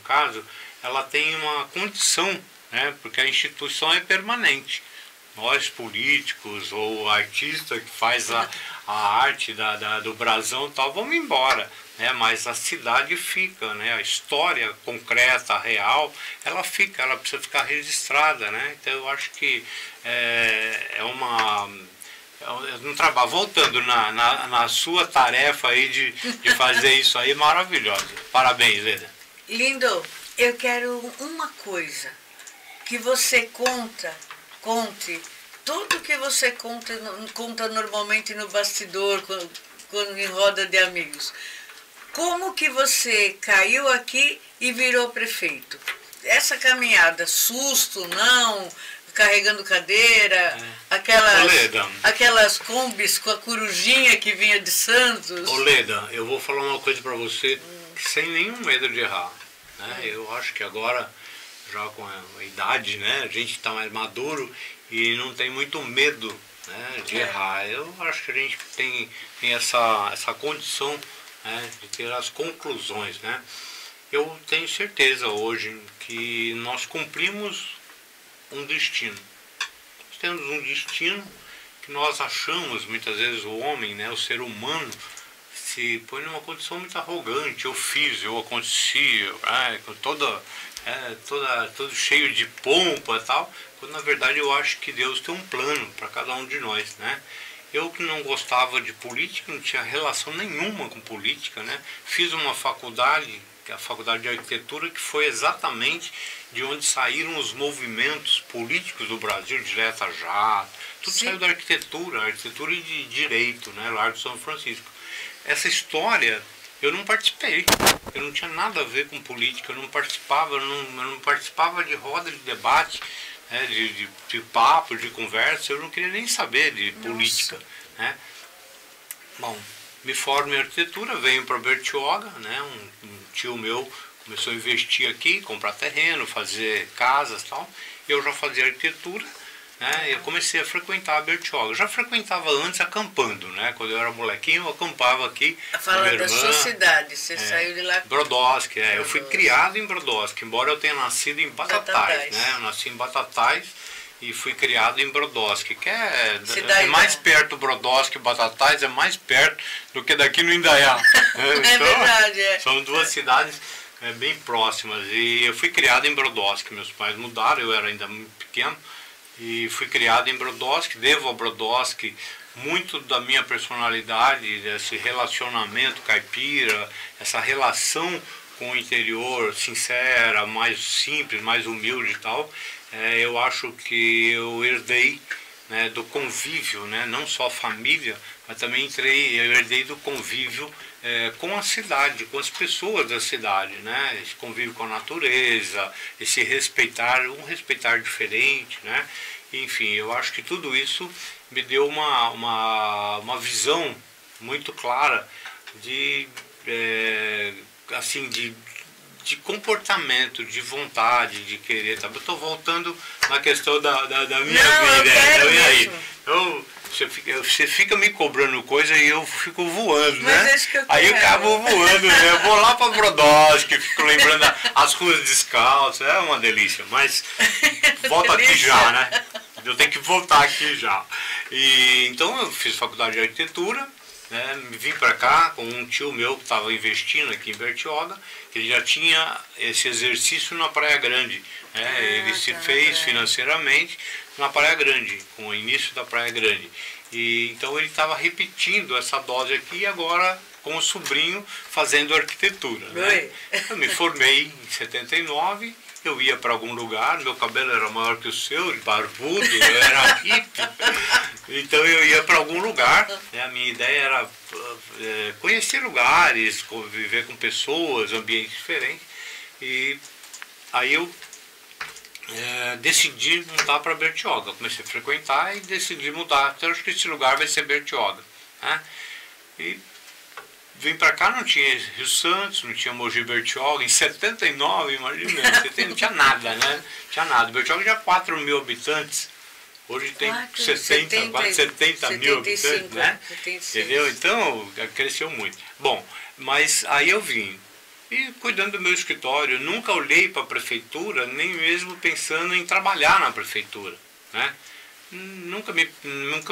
caso, ela tem uma condição, né? Porque a instituição é permanente. Nós políticos ou artista que faz a arte do brasão e tal, vamos embora, né? Mas a cidade fica, né? A história concreta, real, ela fica, ela precisa ficar registrada, né? Então eu acho que é um trabalho, voltando na sua tarefa aí de fazer isso aí, maravilhosa. Parabéns, Leda. Lindo, eu quero uma coisa, que você conte tudo que você conta normalmente no bastidor, quando em roda de amigos. Como que você caiu aqui e virou prefeito? Essa caminhada, susto, não, carregando cadeira, aquelas combis com a corujinha que vinha de Santos. Ô Leda, eu vou falar uma coisa para você sem nenhum medo de errar, né? Eu acho que agora, já com a idade, né, a gente está mais maduro e não tem muito medo, né, de errar. Eu acho que a gente tem essa condição, né, de ter as conclusões, né? Eu tenho certeza hoje que nós cumprimos um destino. Nós temos um destino que nós achamos, muitas vezes o homem, né, o ser humano, se põe numa condição muito arrogante. Eu fiz, eu aconteci, com todo cheio de pompa e tal, quando na verdade eu acho que Deus tem um plano para cada um de nós, né? Eu que não gostava de política, não tinha relação nenhuma com política, né? Fiz uma faculdade, que é a Faculdade de Arquitetura, que foi exatamente de onde saíram os movimentos políticos do Brasil, direta já, tudo Sim. saiu da arquitetura e de direito, né? Largo de São Francisco. Essa história eu não participei, eu não tinha nada a ver com política, eu não participava de roda de debate, né, de papo, de conversa, eu não queria nem saber de política, né? Bom, me formo em arquitetura, venho para Bertioga, né? Um tio meu começou a investir aqui, comprar terreno, fazer casas e tal, eu já fazia arquitetura, né? Eu comecei a frequentar a Bertioga. Eu já frequentava antes acampando, né? Quando eu era molequinho, eu acampava aqui. Falando da sua cidade, você saiu de lá. Brodowski, eu fui criado em Brodowski, embora eu tenha nascido em Batatais, né? Eu nasci em Batatais e fui criado em Brodowski, que é mais perto, Brodowski e Batatais é mais perto do que daqui no Indaiá. É verdade, São duas cidades bem próximas. E eu fui criado em Brodowski, meus pais mudaram, eu era ainda muito pequeno. E fui criado em Brodowski, devo a Brodowski muito da minha personalidade, desse relacionamento caipira, essa relação com o interior sincera, mais simples, mais humilde e tal. Eu acho que eu herdei, né, do convívio, né, não só a família, mas também eu herdei do convívio com a cidade, com as pessoas da cidade, né, esse convívio com a natureza, esse respeitar, um respeitar diferente, né, enfim, eu acho que tudo isso me deu uma visão muito clara assim, de comportamento, de vontade, de querer. Tá? Eu estou voltando na questão da minha vida. Você fica me cobrando coisa e eu fico voando, né? Aí eu acabo voando, né? Eu vou lá para Brodowski, fico lembrando as ruas descalças, é uma delícia, mas volto aqui já, né? Eu tenho que voltar aqui já. Então eu fiz faculdade de arquitetura, né? Vim para cá com um tio meu que estava investindo aqui em Bertioga, que ele já tinha esse exercício na Praia Grande, né? Ele se fez financeiramente na Praia Grande, com o início da Praia Grande. Então ele estava repetindo essa dose aqui agora com o sobrinho fazendo arquitetura, né? Eu me formei em 79, eu ia para algum lugar, meu cabelo era maior que o seu, barbudo, eu era hippie, então eu ia para algum lugar, né? A minha ideia era conhecer lugares, conviver com pessoas, ambientes diferentes, e aí eu decidi mudar para Bertioga. Comecei a frequentar e decidi mudar. Então, eu acho que esse lugar vai ser Bertioga, né? E vim para cá, não tinha Rio Santos, não tinha Mogi Bertioga. Em 79, imagina, não tinha nada, né? Tinha nada. Bertioga já 4 mil habitantes. Hoje tem quase 70 mil habitantes, né? 75. Entendeu? Então, cresceu muito. Bom, mas aí eu vim. e cuidando do meu escritório. Nunca olhei para a prefeitura, nem mesmo pensando em trabalhar na prefeitura, né? Nunca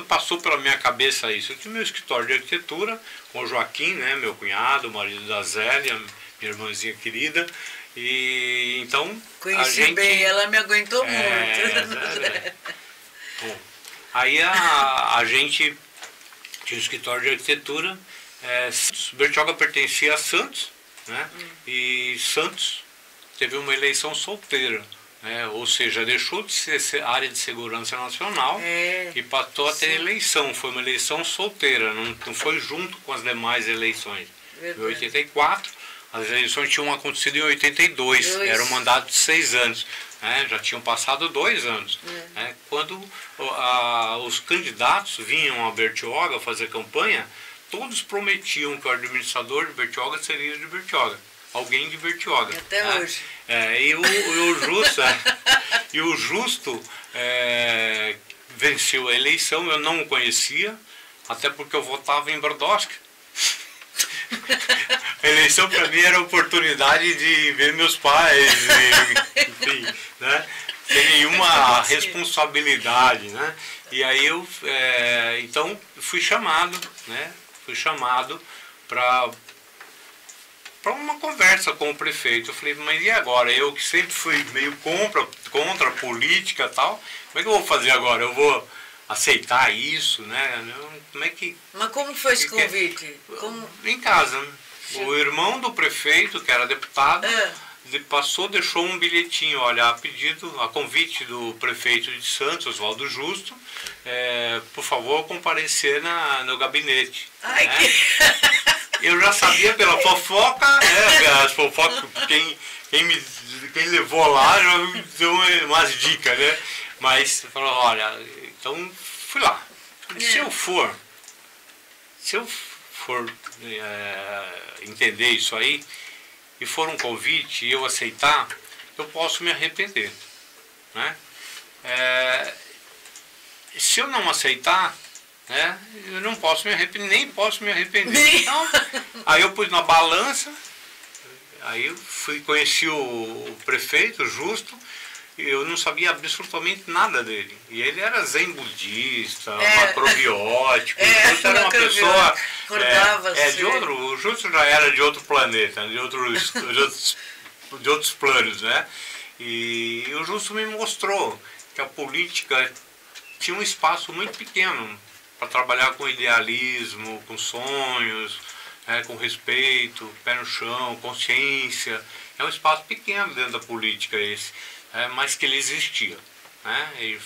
passou pela minha cabeça isso. Eu tinha meu escritório de arquitetura com o Joaquim, né, meu cunhado, o marido da Zélia, minha irmãzinha querida. E então conheci bem, ela me aguentou muito. Bom, aí a gente tinha um escritório de arquitetura. Bertioga pertencia a Santos, né? E Santos teve uma eleição solteira. Ou seja, deixou de ser área de segurança nacional e passou a ter eleição. Foi uma eleição solteira, não foi junto com as demais eleições. Em 84, as eleições tinham acontecido em 82, era um mandato de 6 anos. Já tinham passado 2 anos. Quando os candidatos vinham a Bertioga fazer campanha, todos prometiam que o administrador de Bertioga seria de Bertioga. Alguém de Bertioga. Até hoje. E o Justo venceu a eleição, eu não o conhecia, até porque eu votava em Brodowski. A eleição para mim era a oportunidade de ver meus pais, enfim, né? Sem nenhuma responsabilidade, né? E aí então fui chamado, né? Fui chamado para uma conversa com o prefeito. Eu falei, mas e agora? Eu que sempre fui meio contra a política e tal, como é que eu vou fazer agora? Eu vou aceitar isso, né? Como é que... Mas como foi esse convite? Em casa. O irmão do prefeito, que era deputado, deixou um bilhetinho, olha, a convite do prefeito de Santos, Oswaldo Justo, por favor, comparecer no gabinete. Ai, né? Eu já sabia pela fofoca, as fofocas, quem levou lá já me deu umas dicas, né? Mas falou, olha, então fui lá. Se eu for entender isso aí, e for um convite e eu aceitar, eu posso me arrepender, né? Se eu não aceitar, eu não posso me arrepender, nem posso me arrepender. Então, aí eu pus na balança, aí eu conheci o prefeito Justo, e eu não sabia absolutamente nada dele. E ele era zen budista, macrobiótico, o Justo era uma pessoa... o Justo já era de outro planeta, de outros planos, né? E o Justo me mostrou que a política tinha um espaço muito pequeno para trabalhar com idealismo, com sonhos, com respeito, pé no chão, consciência. É um espaço pequeno dentro da política esse, mas que ele existia. E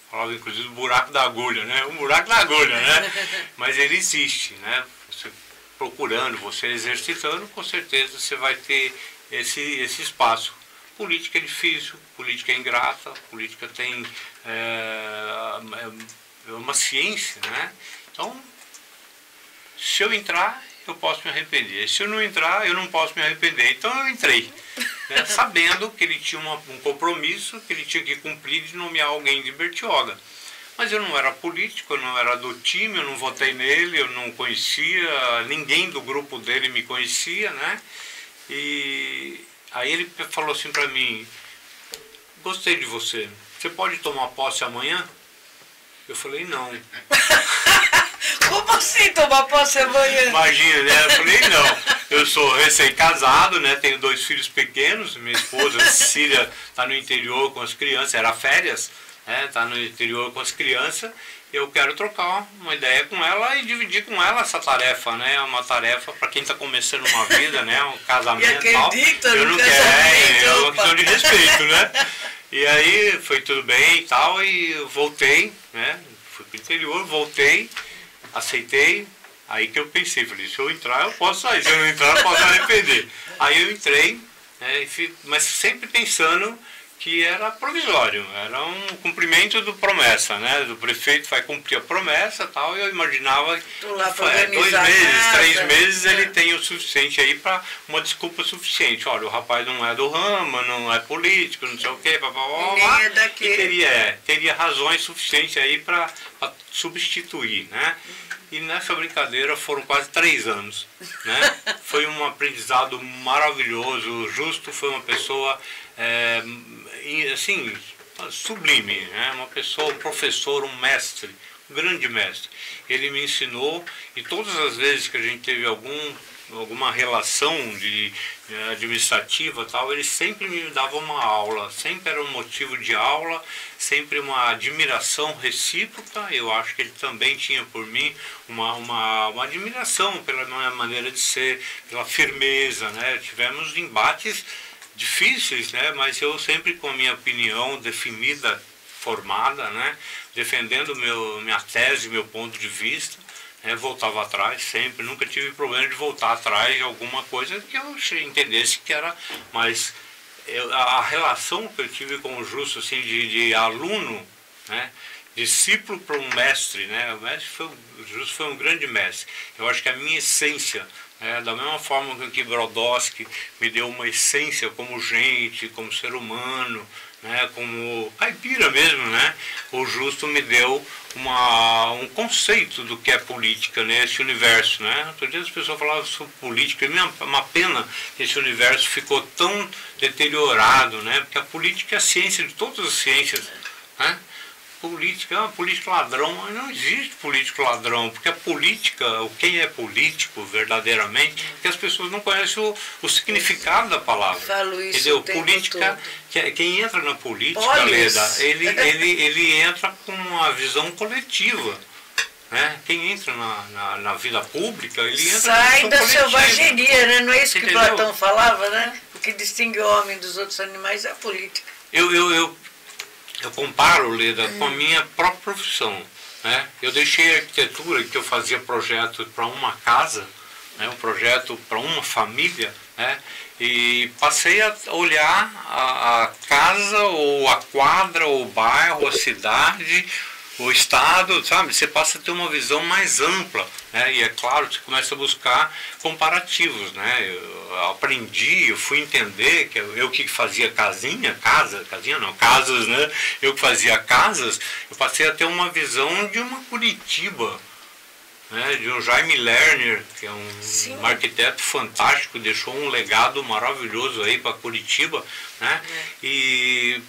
falava inclusive do buraco da agulha, né? Um buraco da agulha, né? Mas ele existe, né? Você procurando, você exercitando, com certeza você vai ter esse espaço. Política é difícil, política é ingrata, política tem uma ciência, né? Então, se eu entrar, eu posso me arrepender. Se eu não entrar, eu não posso me arrepender. Então eu entrei, né? Sabendo que ele tinha um compromisso, que ele tinha que cumprir de nomear alguém de Bertioga. Mas eu não era político, eu não era do time, eu não votei nele, eu não conhecia, ninguém do grupo dele me conhecia, né? E aí ele falou assim para mim, gostei de você, você pode tomar posse amanhã? Eu falei, não. Como assim tomar posse amanhã? Imagina, né? Eu falei, não. Eu sou recém-casado, né? Tenho 2 filhos pequenos. Minha esposa, Cília, está no interior com as crianças. Era férias, né? Está no interior com as crianças. Eu quero trocar uma ideia com ela e dividir com ela essa tarefa, né? É uma tarefa para quem está começando uma vida, né? Um casamento e tal. Eu não quero, é uma questão de respeito, né? E aí foi tudo bem e tal, e eu voltei, né? Fui pro interior, voltei, aceitei, aí que eu pensei, falei, se eu entrar eu posso sair, se eu não entrar eu posso arrepender. Aí eu entrei, né, mas sempre pensando que era provisório, era um cumprimento do promessa, né? Do prefeito vai cumprir a promessa e tal, e eu imaginava que 2 meses, 3 meses ele tem o suficiente aí para uma desculpa suficiente. Olha, o rapaz não é do ramo, não é político, não sei o quê, e teria razões suficientes aí para substituir, né? E nessa brincadeira foram quase 3 anos, né? Foi um aprendizado maravilhoso. O Justo foi uma pessoa, assim, sublime, né? Uma pessoa, um professor, um mestre, um grande mestre. Ele me ensinou, e todas as vezes que a gente teve alguma relação administrativa tal, ele sempre me dava uma aula, sempre era um motivo de aula, sempre uma admiração recíproca. Eu acho que ele também tinha por mim uma admiração pela minha maneira de ser, pela firmeza, né? Tivemos embates difíceis, né? Mas eu sempre com a minha opinião definida, formada, né? Defendendo minha tese, meu ponto de vista. Voltava atrás sempre, nunca tive problema de voltar atrás de alguma coisa que eu entendesse que era, mas a relação que eu tive com o Justo, assim, de aluno, né, discípulo para um mestre, né, o Justo foi um grande mestre. Eu acho que a minha essência, da mesma forma que Brodowski me deu uma essência como gente, como ser humano, né, como caipira mesmo, né, o Justo me deu um conceito do que é política nesse universo, né. Outro dia as pessoas falavam sobre política, e é uma pena que esse universo ficou tão deteriorado, né, porque a política é a ciência de todas as ciências, né. Político ladrão, mas não existe político ladrão, porque a política, quem é político verdadeiramente, porque as pessoas não conhecem o significado da palavra. Falo isso, entendeu? Política, quem entra na política, Leda, ele entra com uma visão coletiva. Né? Quem entra na vida pública, ele entra sai da selvageria, né? Não é isso que entendeu? Platão falava, né? O que distingue o homem dos outros animais é a política. Eu comparo, Leda, com a minha própria profissão. Né? Eu deixei a arquitetura, que eu fazia projeto para uma casa, né? Um projeto para uma família, né? E passei a olhar a casa, ou a quadra, ou o bairro, a cidade, o estado, sabe? Você passa a ter uma visão mais ampla, né? E é claro, você começa a buscar comparativos, né? Eu aprendi, eu fui entender que eu que fazia casas, né? Eu que fazia casas, eu passei a ter uma visão de uma Curitiba, né? De um Jaime Lerner, que é um arquiteto fantástico, deixou um legado maravilhoso aí para Curitiba, né? E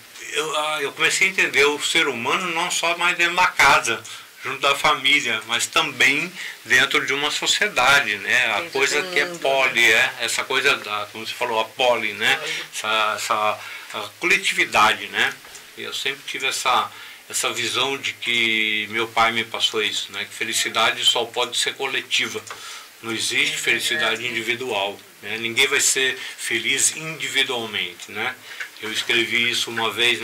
eu comecei a entender o ser humano não só mais dentro da casa, junto da família, mas também dentro de uma sociedade, né? A coisa que é poli, essa coisa, como você falou, a poli, né? Essa coletividade, né? Eu sempre tive essa visão de que meu pai me passou isso, né? Que felicidade só pode ser coletiva, não existe felicidade individual, né? Ninguém vai ser feliz individualmente, né? Eu escrevi isso uma vez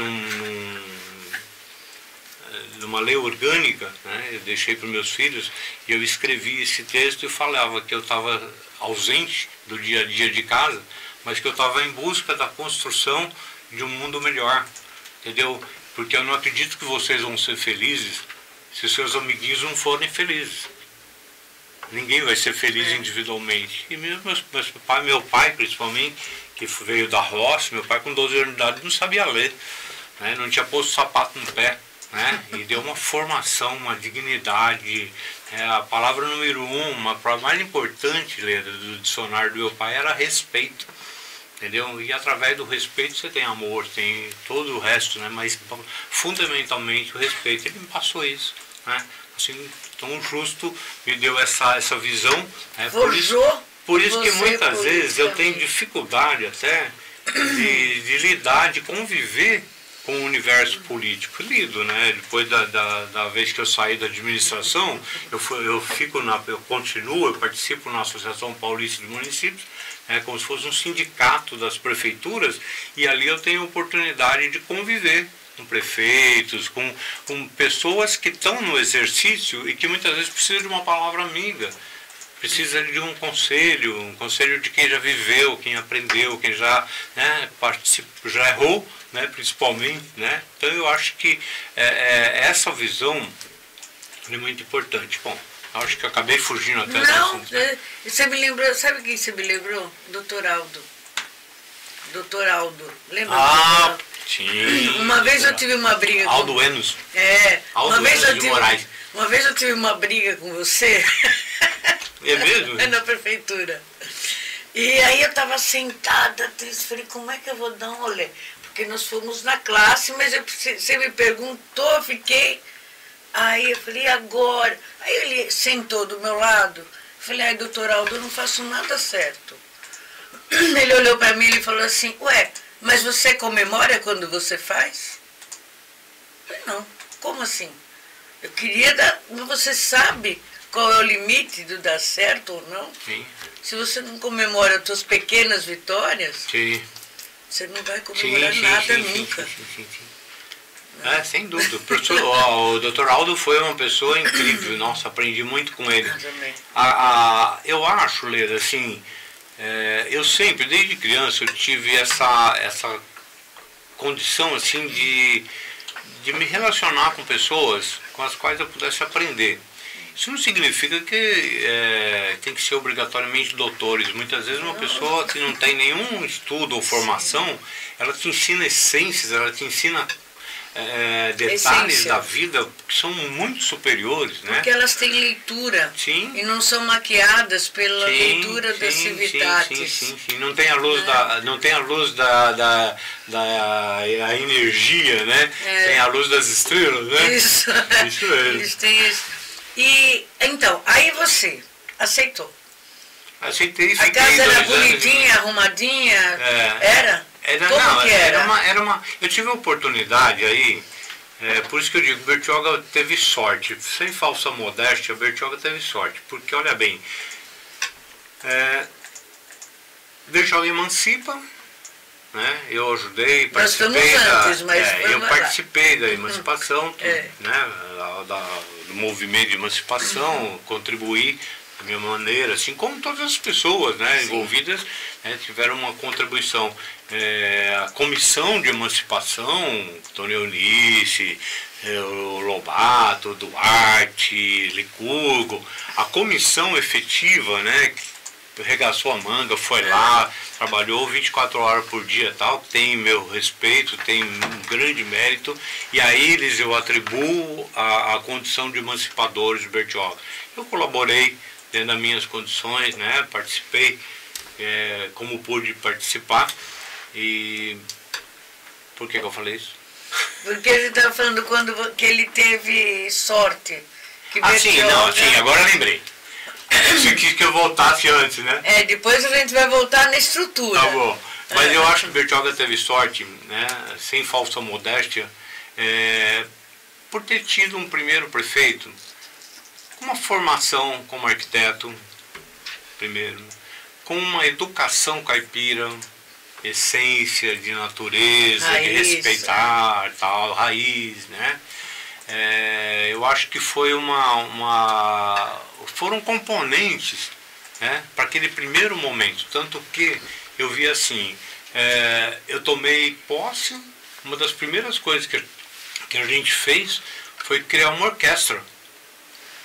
numa lei orgânica, né? Eu deixei para os meus filhos, e eu escrevi esse texto e falava que eu estava ausente do dia a dia de casa, mas que eu estava em busca da construção de um mundo melhor, entendeu? Porque eu não acredito que vocês vão ser felizes se seus amiguinhos não forem felizes. Ninguém vai ser feliz individualmente. E mesmo meu pai principalmente, que veio da roça, meu pai com 12 anos de idade não sabia ler, né? Não tinha posto sapato no pé, né? E deu uma formação, uma dignidade. A palavra número 1, uma palavra mais importante, Leda, do dicionário do meu pai era respeito. Entendeu? E através do respeito você tem amor, tem todo o resto, né? Mas fundamentalmente o respeito. Ele me passou isso, né? Assim, tão justo, me deu essa visão. Né? Por isso que muitas vezes eu tenho dificuldade até de lidar, de conviver com o universo político. Lido, né? Depois da vez que eu saí da administração, eu continuo, eu participo na Associação Paulista de Municípios, como se fosse um sindicato das prefeituras, e ali eu tenho oportunidade de conviver com prefeitos, com pessoas que estão no exercício e que muitas vezes precisam de uma palavra amiga, precisa de um conselho de quem já viveu, quem aprendeu, quem já, né, já errou, né, principalmente, né? Então eu acho que essa visão é muito importante. Bom, acho que eu acabei fugindo até do assunto. Né? Você me lembrou, sabe quem você me lembrou? Dr. Aldo. Dr. Aldo, lembra? Sim. Uma vez eu tive uma briga Aldo Enos. uma vez eu tive Moraes. Uma vez eu tive uma briga com você. É mesmo? Na prefeitura. E aí eu estava sentada, triste, falei, como é que eu vou dar um olé? Porque nós fomos na classe, mas você me perguntou, eu fiquei... Aí eu falei, e agora? Aí ele sentou do meu lado, falei, ai, doutor Aldo, eu não faço nada certo. Ele olhou para mim e falou assim, ué, mas você comemora quando você faz? Eu falei, não, como assim? Eu queria dar, mas você sabe qual é o limite do dar certo ou não? Sim. Se você não comemora as suas pequenas vitórias, Sim. você não vai comemorar nada nunca. Sim. Sem dúvida. O Dr. Aldo foi uma pessoa incrível. Nossa, aprendi muito com ele. Eu também. Eu acho, Leda, assim, eu sempre, desde criança, eu tive essa condição, assim, de me relacionar com pessoas com as quais eu pudesse aprender. Isso não significa que tem que ser obrigatoriamente doutores. Muitas vezes uma pessoa que não tem nenhum estudo ou formação, ela te ensina essências, ela te ensina detalhes da vida que são muito superiores, né? Porque elas têm leitura. Sim. E não são maquiadas pela leitura da Civitatis. Sim. Não tem a luz da energia, né? Tem a luz das estrelas, né? Isso. Isso mesmo. Eles têm isso. E então, aí você aceitou. Aceitei, A casa era bonitinha, arrumadinha, era? Como que era? Eu tive a oportunidade aí, por isso que eu digo, Bertioga teve sorte, sem falsa modéstia, Bertioga teve sorte, porque olha bem, Bertioga emancipa, né? Eu ajudei, participei da emancipação, né? Do movimento de emancipação, contribuí da minha maneira, assim como todas as pessoas, né, envolvidas, tiveram uma contribuição. A Comissão de Emancipação, Tony Eunice, o Lobato, Duarte, Licurgo, a comissão efetiva, né, que regaçou a manga, foi lá, trabalhou 24 horas por dia, tal, tem meu respeito, tem um grande mérito, e a eles eu atribuo a condição de emancipadores de Bertioga. Eu colaborei dentro das minhas condições, né, participei como pude participar. E por que eu falei isso? Porque ele estava falando que ele teve sorte. Sim, agora eu lembrei. Você quis que eu voltasse antes, né? Depois a gente vai voltar na estrutura. Tá bom. Mas eu acho que Bertioga teve sorte, né, sem falsa modéstia, por ter tido um primeiro prefeito com uma formação como arquiteto, primeiro, com uma educação caipira, essência de natureza, raiz, de respeitar, tal, raiz, né? Eu acho que foi foram componentes, né, para aquele primeiro momento, tanto que eu vi assim, eu tomei posse, uma das primeiras coisas que a gente fez foi criar uma orquestra.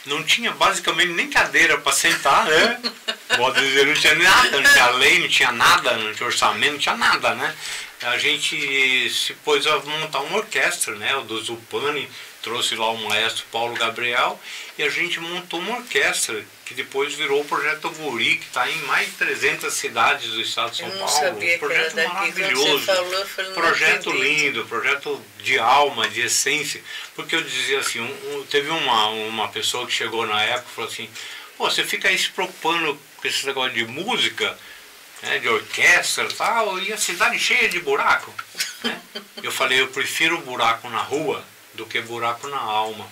Não tinha basicamente nem cadeira para sentar, né? Pode dizer, não tinha nada, não tinha lei, não tinha nada, não tinha orçamento, não tinha nada, né? A gente se pôs a montar uma orquestra, né? O do Zupani trouxe lá o maestro Paulo Gabriel e a gente montou uma orquestra que depois virou o Projeto Guri, que está em mais de 300 cidades do estado de São Paulo. Um projeto maravilhoso, projeto lindo, projeto de alma, de essência. Porque eu dizia assim, teve uma pessoa que chegou na época e falou assim, pô, você fica aí se preocupando com esse negócio de música, né, de orquestra e tal, e a cidade cheia de buraco, né? Eu falei, eu prefiro buraco na rua do que buraco na alma.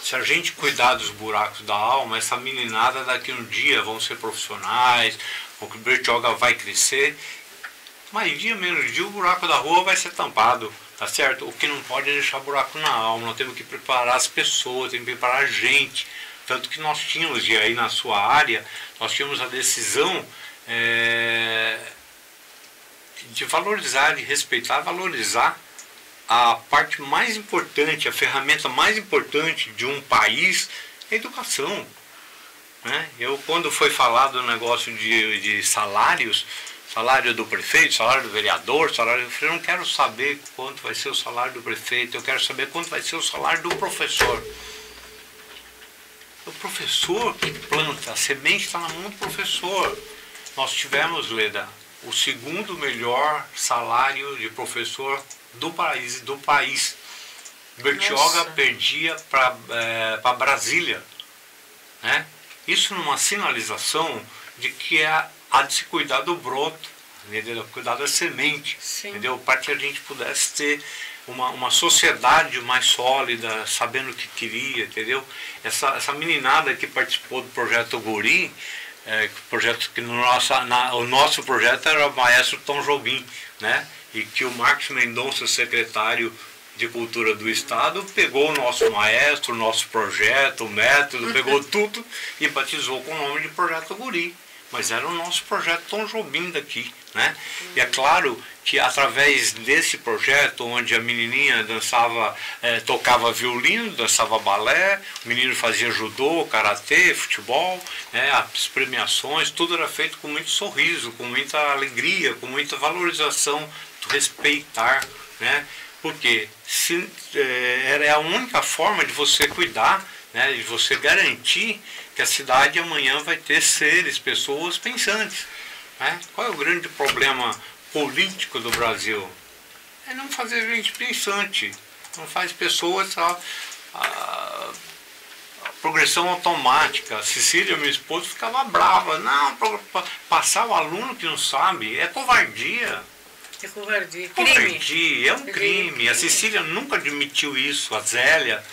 Se a gente cuidar dos buracos da alma, essa meninada daqui um dia vão ser profissionais, o Bertioga vai crescer, mais dia, menos dia, o buraco da rua vai ser tampado, tá certo? O que não pode é deixar buraco na alma, nós temos que preparar as pessoas, temos que preparar a gente, tanto que nós tínhamos, e aí na sua área, nós tínhamos a decisão de valorizar, de respeitar, valorizar a parte mais importante, a ferramenta mais importante de um país é a educação, né? Quando foi falado o negócio de salários, salário do prefeito, salário do vereador, eu falei, não quero saber quanto vai ser o salário do prefeito, eu quero saber quanto vai ser o salário do professor. O professor que planta, a semente está na mão do professor. Nós tivemos, Leda, o segundo melhor salário de professor do país. Bertioga perdia para Brasília. Né? Isso numa sinalização de que há de se cuidar do broto, entendeu? Cuidar da semente, entendeu? Para que a gente pudesse ter uma sociedade mais sólida, sabendo o que queria, entendeu? Essa meninada que participou do projeto Guri, projeto que o nosso projeto era o maestro Tom Jobim, né? E que o Marcos Mendonça, secretário de Cultura do Estado, pegou o nosso maestro, o nosso projeto, o método, pegou tudo e batizou com o nome de Projeto Guri. Mas era o nosso projeto Tom Jobim daqui, né? E é claro que através desse projeto, onde a menininha dançava, tocava violino, dançava balé, o menino fazia judô, karatê, futebol, né? As premiações, tudo era feito com muito sorriso, com muita alegria, com muita valorização, do respeitar, né? Porque era a única forma de você cuidar, né, de você garantir que a cidade amanhã vai ter seres, pessoas pensantes. Né? Qual é o grande problema político do Brasil? É não fazer gente pensante, não faz pessoas a progressão automática. A Cecília, minha esposa, ficava brava. Não, passar o aluno que não sabe é covardia. É covardia. Crime. É um crime. A Cecília nunca admitiu isso, a Zélia,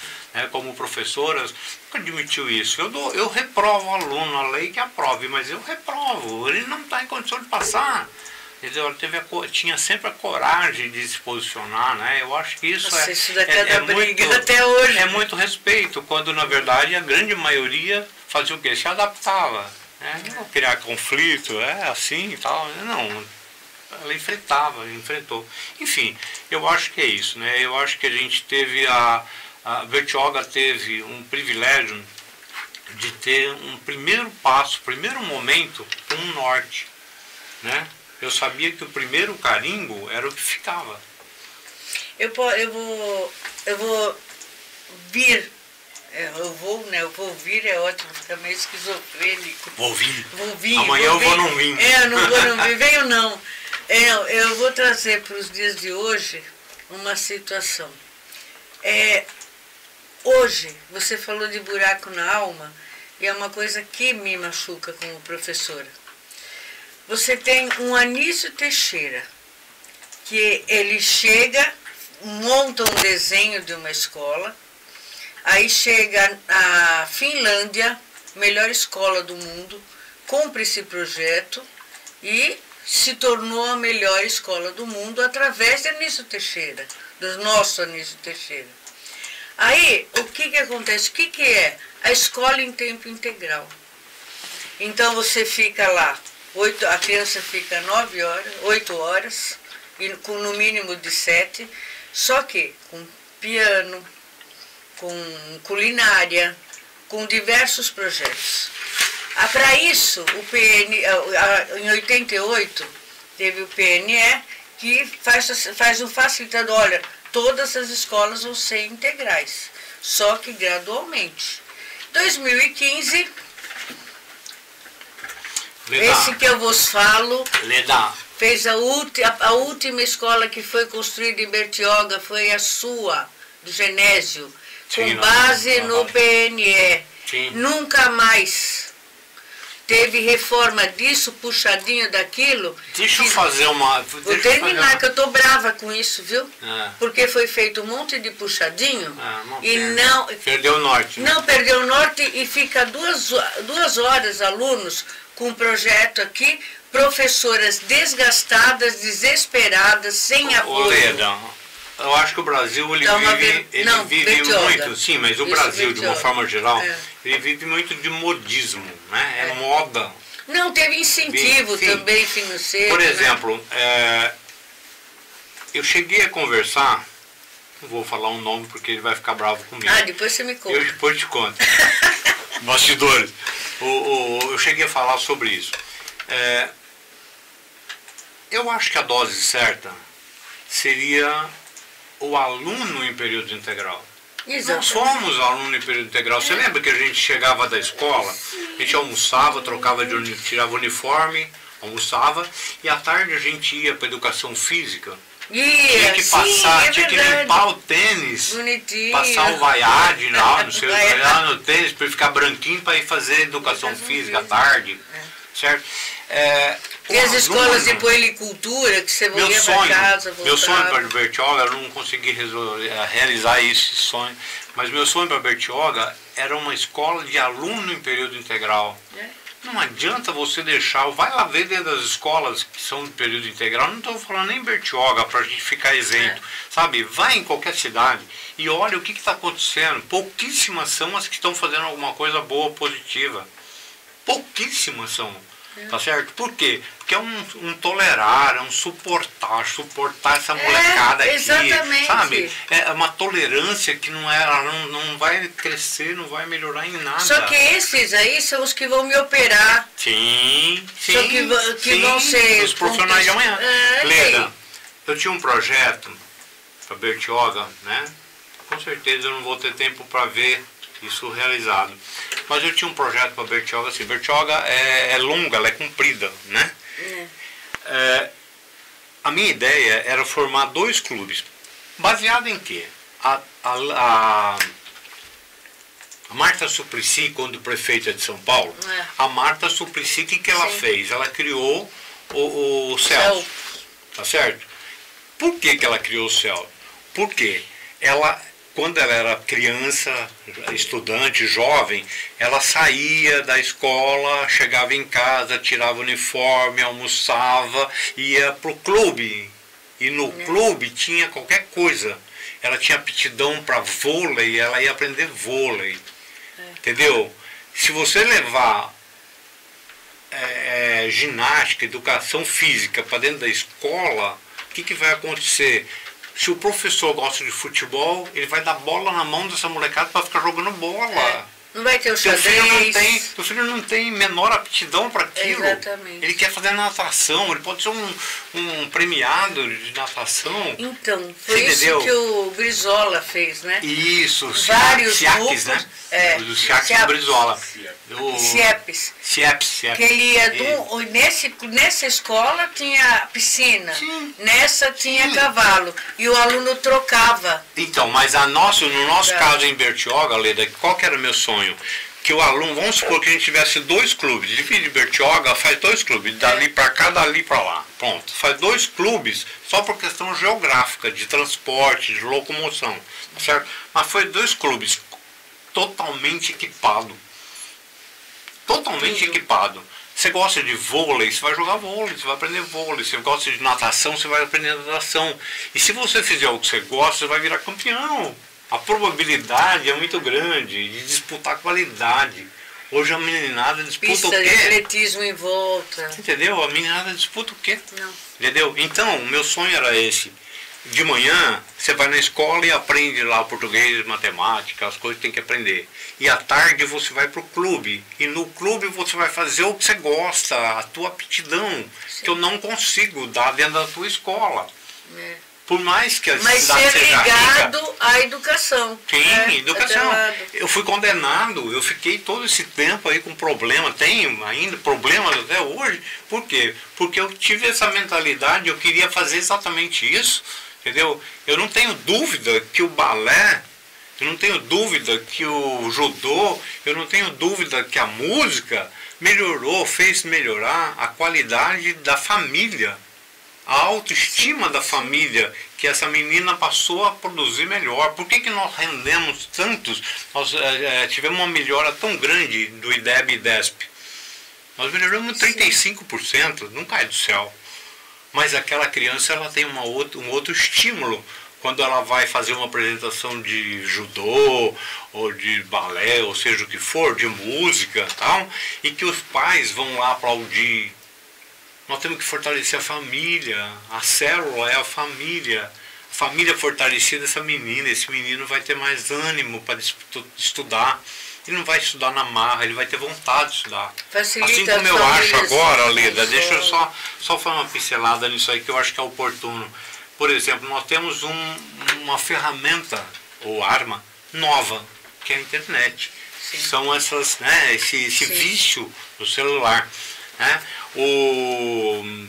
como professoras, nunca admitiu isso. Eu reprovo o aluno, a lei que aprove, mas eu reprovo. Ele não está em condição de passar. Entendeu? Ele tinha sempre a coragem de se posicionar, né? Eu acho que isso isso é briga muito, até hoje. É muito respeito, quando na verdade a grande maioria fazia o quê? Se adaptava. Né? Não criar conflito, assim e tal. Não. Ela enfrentou. Enfim, eu acho que é isso, né? Eu acho que a gente teve a Bertioga teve um privilégio de ter um primeiro passo, primeiro momento com o norte, né? Eu sabia que o primeiro carimbo era o que ficava. Eu vou vir. Eu vou vir, é ótimo, fica meio esquizofrênico. Vou vir. Amanhã vou eu vou não vir. Eu não vou não vir, venho não. Eu vou trazer para os dias de hoje uma situação. Hoje, você falou de buraco na alma, e é uma coisa que me machuca como professora. Você tem um Anísio Teixeira, que ele chega, monta um desenho de uma escola, aí chega a Finlândia, melhor escola do mundo, cumpre esse projeto e se tornou a melhor escola do mundo através de Anísio Teixeira, do nosso Anísio Teixeira. Aí, o que acontece? O que é? A escola em tempo integral. Então, você fica lá, a criança fica 8 horas, e com no mínimo de 7, só que com piano, com culinária, com diversos projetos. Para isso, em 88, teve o PNE, que faz um facilitador. Olha, todas as escolas vão ser integrais, só que gradualmente. 2015, esse que eu vos falo, fez a última escola que foi construída em Bertioga, foi a sua, do Genésio, com base no PNE. Sim. Nunca mais teve reforma disso, puxadinho daquilo. Deixa eu fazer uma... Vou terminar, que eu tô brava com isso, viu? Porque foi feito um monte de puxadinho e não... Perdeu o norte. Não, perdeu o norte e fica 2 horas alunos com um projeto aqui, professoras desgastadas, desesperadas, sem apoio. Leda, eu acho que o Brasil ele vive muito, sim, mas o Brasil, de uma forma geral, ele vive muito de modismo, né? É moda. Não, teve incentivo também financeiro. Por exemplo, eu cheguei a conversar, não vou falar um nome porque ele vai ficar bravo comigo. Depois você me conta. Eu depois te conto. Bastidores. Eu cheguei a falar sobre isso. Eu acho que a dose certa seria o aluno em período integral. Exatamente. Nós somos aluno em período integral. Você lembra que a gente chegava da escola, a gente almoçava, tirava o uniforme, almoçava, e à tarde a gente ia para educação física. Tinha que passar, tinha que limpar o tênis, bonitinho, passar o vaiade lá, não sei, no tênis, para ele ficar branquinho para ir fazer educação física à tarde, certo? Tem as escolas de puericultura que você ia para casa, voltava. Meu sonho para Bertioga, eu não consegui realizar esse sonho, mas meu sonho para Bertioga era uma escola de aluno em período integral. Não adianta você deixar, vai lá ver dentro das escolas que são de período integral, não estou falando nem Bertioga para a gente ficar isento, sabe? Vai em qualquer cidade e olha o que está acontecendo. Pouquíssimas são as que estão fazendo alguma coisa boa, positiva. Pouquíssimas são. Tá certo? Por quê? Porque é um tolerar, é um suportar essa molecada aqui, exatamente. Sabe? É uma tolerância que ela não vai crescer, não vai melhorar em nada. Só que esses aí são os que vão me operar. Sim. Que vão ser os profissionais de amanhã. Leda, eu tinha um projeto para Bertioga, né? Com certeza eu não vou ter tempo para ver isso realizado. Mas eu tinha um projeto para Bertioga, assim, Bertioga é longa, ela é comprida, né? A minha ideia era formar 2 clubes. Baseado em quê? A Marta Suplicy, quando prefeita de São Paulo, a Marta Suplicy, o que ela fez? Ela criou o CEL, tá certo? Por que ela criou o CEL? Porque quando ela era criança, estudante, jovem, ela saía da escola, chegava em casa, tirava o uniforme, almoçava, ia para o clube. E no clube tinha qualquer coisa. Ela tinha aptidão para vôlei, ela ia aprender vôlei. Entendeu? Se você levar ginástica, educação física para dentro da escola, o que vai acontecer? Se o professor gosta de futebol, ele vai dar bola na mão dessa molecada para ficar jogando bola. Não vai ter o xadrez. Seu filho não tem menor aptidão para aquilo. Exatamente. Ele quer fazer natação, ele pode ser um premiado de natação. Então, foi isso que o Brizola fez, né? Isso, vários grupos, né? Do SIACs do Brizola. CIEPs. Que ele ia nessa escola tinha piscina, nessa tinha cavalo. E o aluno trocava. Então, mas no nosso caso em Bertioga, Leda, qual que era o meu sonho? Que o aluno, vamos supor que a gente tivesse 2 clubes, divide Bertioga, faz 2 clubes, dali para cá, dali para lá. Pronto, faz 2 clubes só por questão geográfica, de transporte, de locomoção, tá certo? Mas foi 2 clubes totalmente equipados. Totalmente equipado. Você gosta de vôlei, você vai jogar vôlei, você vai aprender vôlei. Você gosta de natação, você vai aprender natação. E se você fizer o que você gosta, você vai virar campeão. A probabilidade é muito grande de disputar qualidade. Hoje a meninada disputa pista o quê? De atletismo em volta. Entendeu? A meninada disputa o quê? Não. Entendeu? Então, o meu sonho era esse. De manhã, você vai na escola e aprende lá português, matemática, as coisas que tem que aprender. E à tarde você vai para o clube. E no clube você vai fazer o que você gosta, a tua aptidão, que eu não consigo dar dentro da tua escola. Por mais que a cidade seja ligado rica, à educação. Sim, educação. Eu fui condenado, eu fiquei todo esse tempo aí com problema, tenho ainda problemas até hoje. Por quê? Porque eu tive essa mentalidade, eu queria fazer exatamente isso, entendeu? Eu não tenho dúvida que o balé, eu não tenho dúvida que o judô, eu não tenho dúvida que a música fez melhorar a qualidade da família. A autoestima da família, que essa menina passou a produzir melhor. Por que nós rendemos tantos? Nós tivemos uma melhora tão grande do IDEB e IDESP. Nós melhoramos 35%, não cai do céu. Mas aquela criança ela tem um outro estímulo. Quando ela vai fazer uma apresentação de judô, ou de balé, ou seja o que for, de música, tal, e que os pais vão lá aplaudir. Nós temos que fortalecer a família, a célula é a família. A família fortalecida, esse menino vai ter mais ânimo para estudar. Ele não vai estudar na marra, ele vai ter vontade de estudar. Facilita assim como eu acho agora, Leda, deixa eu só falar uma pincelada nisso aí que eu acho que é oportuno. Por exemplo, nós temos uma ferramenta ou arma nova, que é a internet. Sim. São essas, né, esse vício no celular. Né? O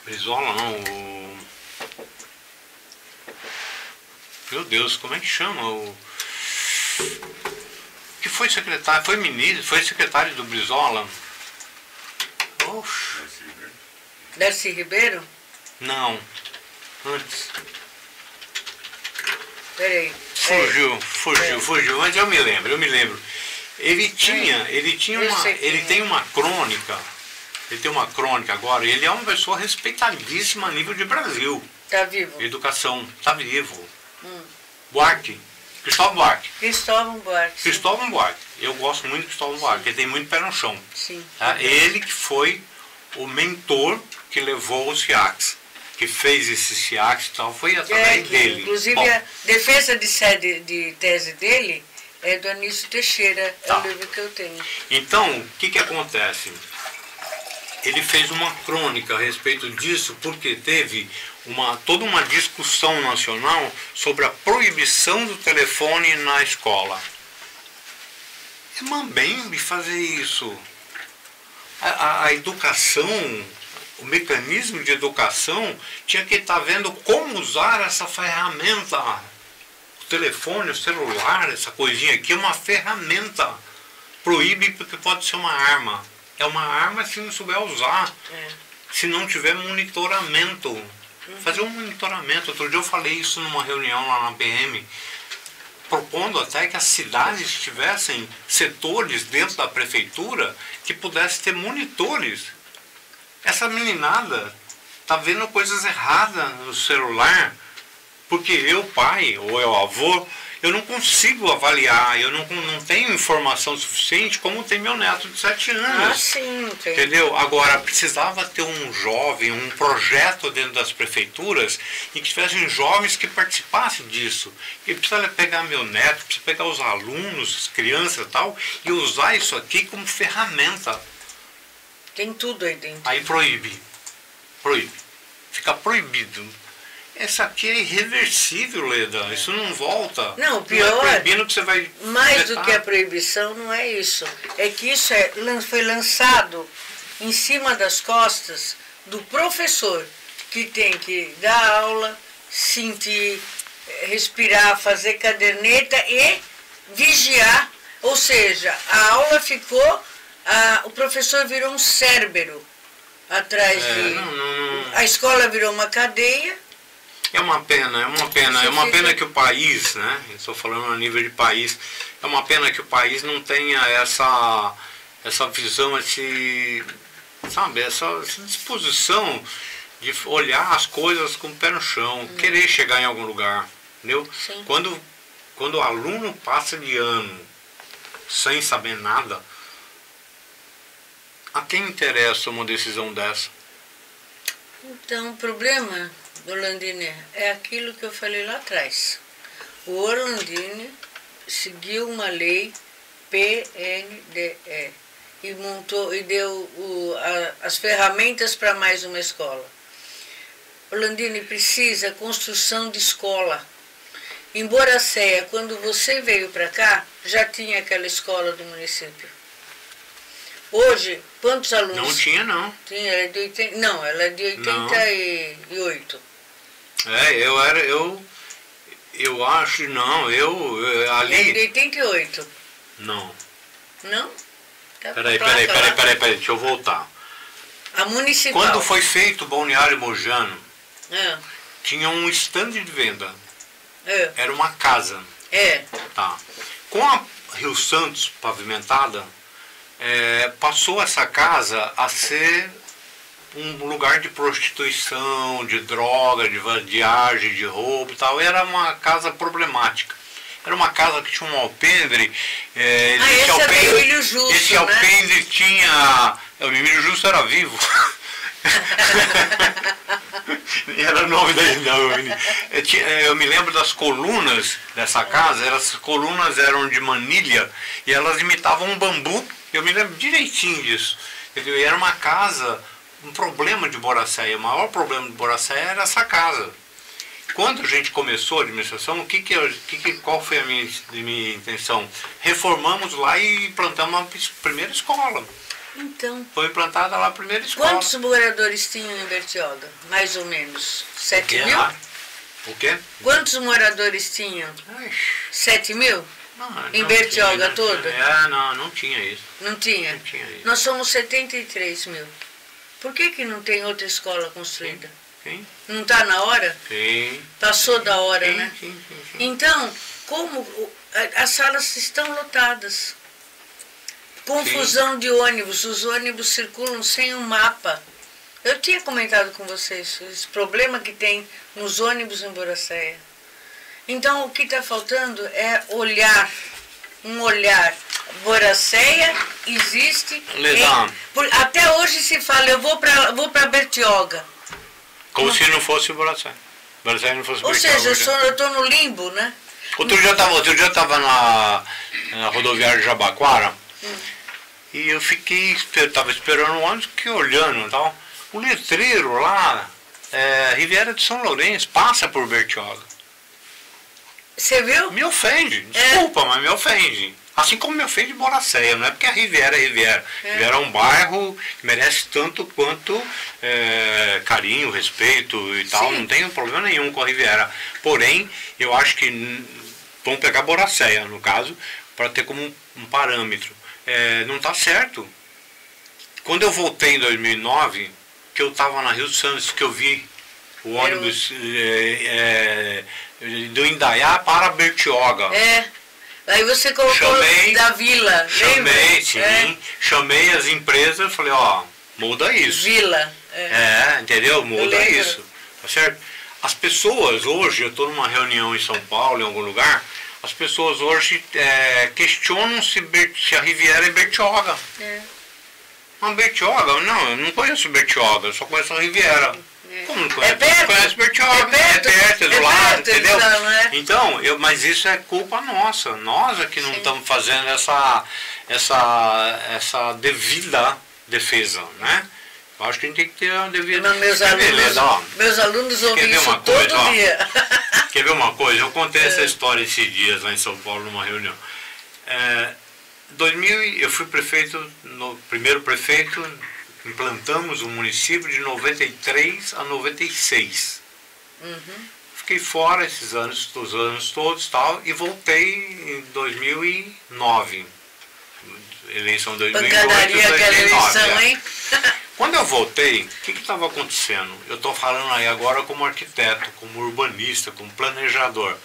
Brizola não, meu Deus, como é que chama? Que foi secretário, foi ministro, foi secretário do Brizola. Oxe. Darcy Ribeiro? Não, antes. Peraí. Fugiu, mas eu me lembro. Ele tem uma crônica, agora, ele é uma pessoa respeitadíssima a nível de Brasil. Tá vivo? Educação, tá vivo. Buarque, Cristóvão Buarque. Cristóvão Buarque. Eu gosto muito de Cristóvão Buarque, ele tem muito pé no chão. Sim. Tá? Ele que foi o mentor que levou os SIACs, que fez esse SIACs e tal, foi através dele. Inclusive, bom, a defesa de tese dele é do Anísio Teixeira, é o livro que eu tenho. Então, o que acontece? Ele fez uma crônica a respeito disso, porque teve toda uma discussão nacional sobre a proibição do telefone na escola. É mambembe fazer isso. A educação, o mecanismo de educação tinha que estar vendo como usar essa ferramenta. O telefone, o celular, essa coisinha aqui é uma ferramenta. Proíbe porque pode ser uma arma. É uma arma se não souber usar. Se não tiver monitoramento. Fazer um monitoramento. Outro dia eu falei isso numa reunião lá na PM, propondo até que as cidades tivessem setores dentro da prefeitura que pudessem ter monitores. Essa meninada está vendo coisas erradas no celular, porque eu, pai, ou eu, avô, eu não consigo avaliar, eu não tenho informação suficiente como tem meu neto de 7 anos. Ah, sim, não tem. Entendeu? Agora, precisava ter um jovem, um projeto dentro das prefeituras em que tivessem jovens que participassem disso. E precisa pegar meu neto, precisa pegar os alunos, as crianças e tal, e usar isso aqui como ferramenta. Tem tudo aí dentro. Aí proíbe. Fica proibido. Essa aqui é irreversível, Leda. Isso não volta. Não, o pior, não é proibindo que você vai mais vetar. do que a proibição, não é isso. É que isso foi lançado em cima das costas do professor, que tem que dar aula, sentir, respirar, fazer caderneta e vigiar. Ou seja, a aula ficou, o professor virou um cérebro atrás de... A escola virou uma cadeia. É uma pena que o país, né? Eu estou falando a nível de país, é uma pena que o país não tenha essa visão, essa disposição de olhar as coisas com o pé no chão, querer chegar em algum lugar, entendeu? Sim. Quando o aluno passa de ano sem saber nada, a quem interessa uma decisão dessa? Então, o problema, Orlandini, é aquilo que eu falei lá atrás. O Orlandini seguiu uma lei PNDE e montou e deu as ferramentas para mais uma escola. Orlandini precisa construção de escola. Em Boracéia, quando você veio para cá, já tinha aquela escola do município. Hoje, quantos alunos? Não tinha, não. Tinha, ela é de 80, não, ela é de 88. Eu acho, não, ali... É de 88. Não. Não? Tá. Peraí, deixa eu voltar. A municipal. Quando foi feito o Balneário Mojano, É. tinha um stand de venda. É. Era uma casa. É. Tá. Com a Rio Santos pavimentada, passou essa casa a ser um lugar de prostituição, de droga, de vadiagem, de roubo e tal. Era uma casa problemática. Era uma casa que tinha um alpendre. Esse é do Emílio Justo, esse alpendre tinha... O Emílio Justo era vivo. Era o nome da eu me lembro das colunas dessa casa. As colunas eram de manilha e elas imitavam um bambu. Eu me lembro direitinho disso. Entendeu? E era uma casa, um problema de Boracéia. O maior problema de Boracéia era essa casa. quando a gente começou a administração, qual foi a minha intenção? Reformamos lá e implantamos a primeira escola. Então, foi implantada lá a primeira escola. Quantos moradores tinham em Bertioga? Mais ou menos? 7 mil? O quê? Quantos moradores tinham? 7 mil? Em Bertioga toda? Não tinha isso. Não tinha? Não tinha isso. Nós somos 73 mil. Por que não tem outra escola construída? Sim. Não está na hora? Sim. Passou da hora, Sim, né? sim. Então, como as salas estão lotadas. Confusão de ônibus, os ônibus circulam sem um mapa. Eu tinha comentado com vocês esse problema que tem nos ônibus em Boracéia. Então, o que está faltando é um olhar. Boracéia existe. Até hoje se fala, eu vou para Bertioga. Como se não fosse Boracéia. Boracéia não fosse Bertioga. Ou seja, eu estou no limbo, né? Outro dia eu estava na rodoviária de Jabaquara. E eu estava esperando o ônibus, fiquei olhando e tal. O letreiro lá, Riviera de São Lourenço, passa por Bertioga. Você viu? Me ofende, desculpa, mas me ofende. Assim como me ofende Boracéia, não é porque a Riviera é Riviera. Riviera é um bairro que merece tanto quanto carinho, respeito e tal. Sim. Não tenho problema nenhum com a Riviera. Porém, eu acho que vamos pegar Boracéia, no caso, para ter como um parâmetro. Não está certo. Quando eu voltei em 2009, que eu estava na Rio Santos, que eu vi o ônibus do Indaiá para Bertioga. Aí você colocou da vila, chamei, sim. Chamei as empresas, falei, muda isso. Vila. Entendeu? Muda isso. Tá certo? As pessoas hoje, eu estou numa reunião em São Paulo, em algum lugar, as pessoas hoje questionam se a Riviera é Bertioga. Mas Bertioga? Não, eu não conheço Bertioga, eu só conheço a Riviera. Como não conhece? Não conhece Bertioga. É perto, do lado, entendeu? Então, mas isso é culpa nossa. Nós é que não estamos fazendo essa devida defesa, né? Eu acho que a gente tem que ter uma devida... Meus alunos ouvem isso todo dia. Quer ver uma coisa? Eu contei essa história esses dias lá em São Paulo, numa reunião. Eu fui primeiro prefeito, implantamos o município de 93 a 96. Fiquei fora esses anos todos tal, e voltei em 2009. Eleição 2008, pancadaria 2009. Aquela eleição, hein? Quando eu voltei, o que estava acontecendo? Eu estou falando aí agora como arquiteto, como urbanista, como planejador.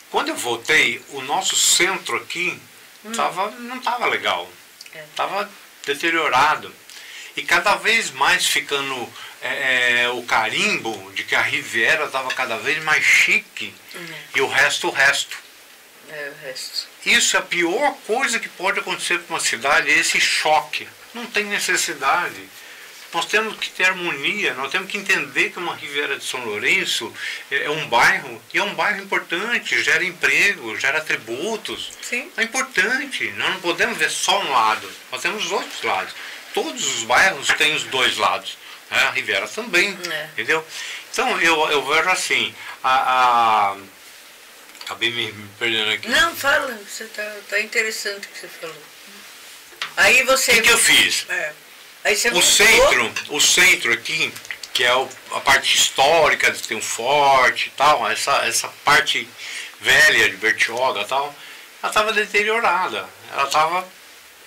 Quando eu voltei, o nosso centro aqui não estava legal. Estava deteriorado. E cada vez mais ficando o carimbo de que a Riviera estava cada vez mais chique e o resto. Isso é a pior coisa que pode acontecer para uma cidade, esse choque. Não tem necessidade. Nós temos que ter harmonia, nós temos que entender que uma Riviera de São Lourenço é um bairro, e é um bairro importante, gera emprego, gera tributos. Sim. É importante, nós não podemos ver só um lado, nós temos os outros lados. Todos os bairros têm os dois lados, né? A Riviera também, entendeu? Então eu vejo assim, acabei me perdendo aqui. Não, fala, você tá interessante o que você falou. Aí você... O que eu fiz? Aí você o centro aqui, que é a parte histórica, tem um forte e tal, essa parte velha de Bertioga e tal, ela estava deteriorada, ela estava,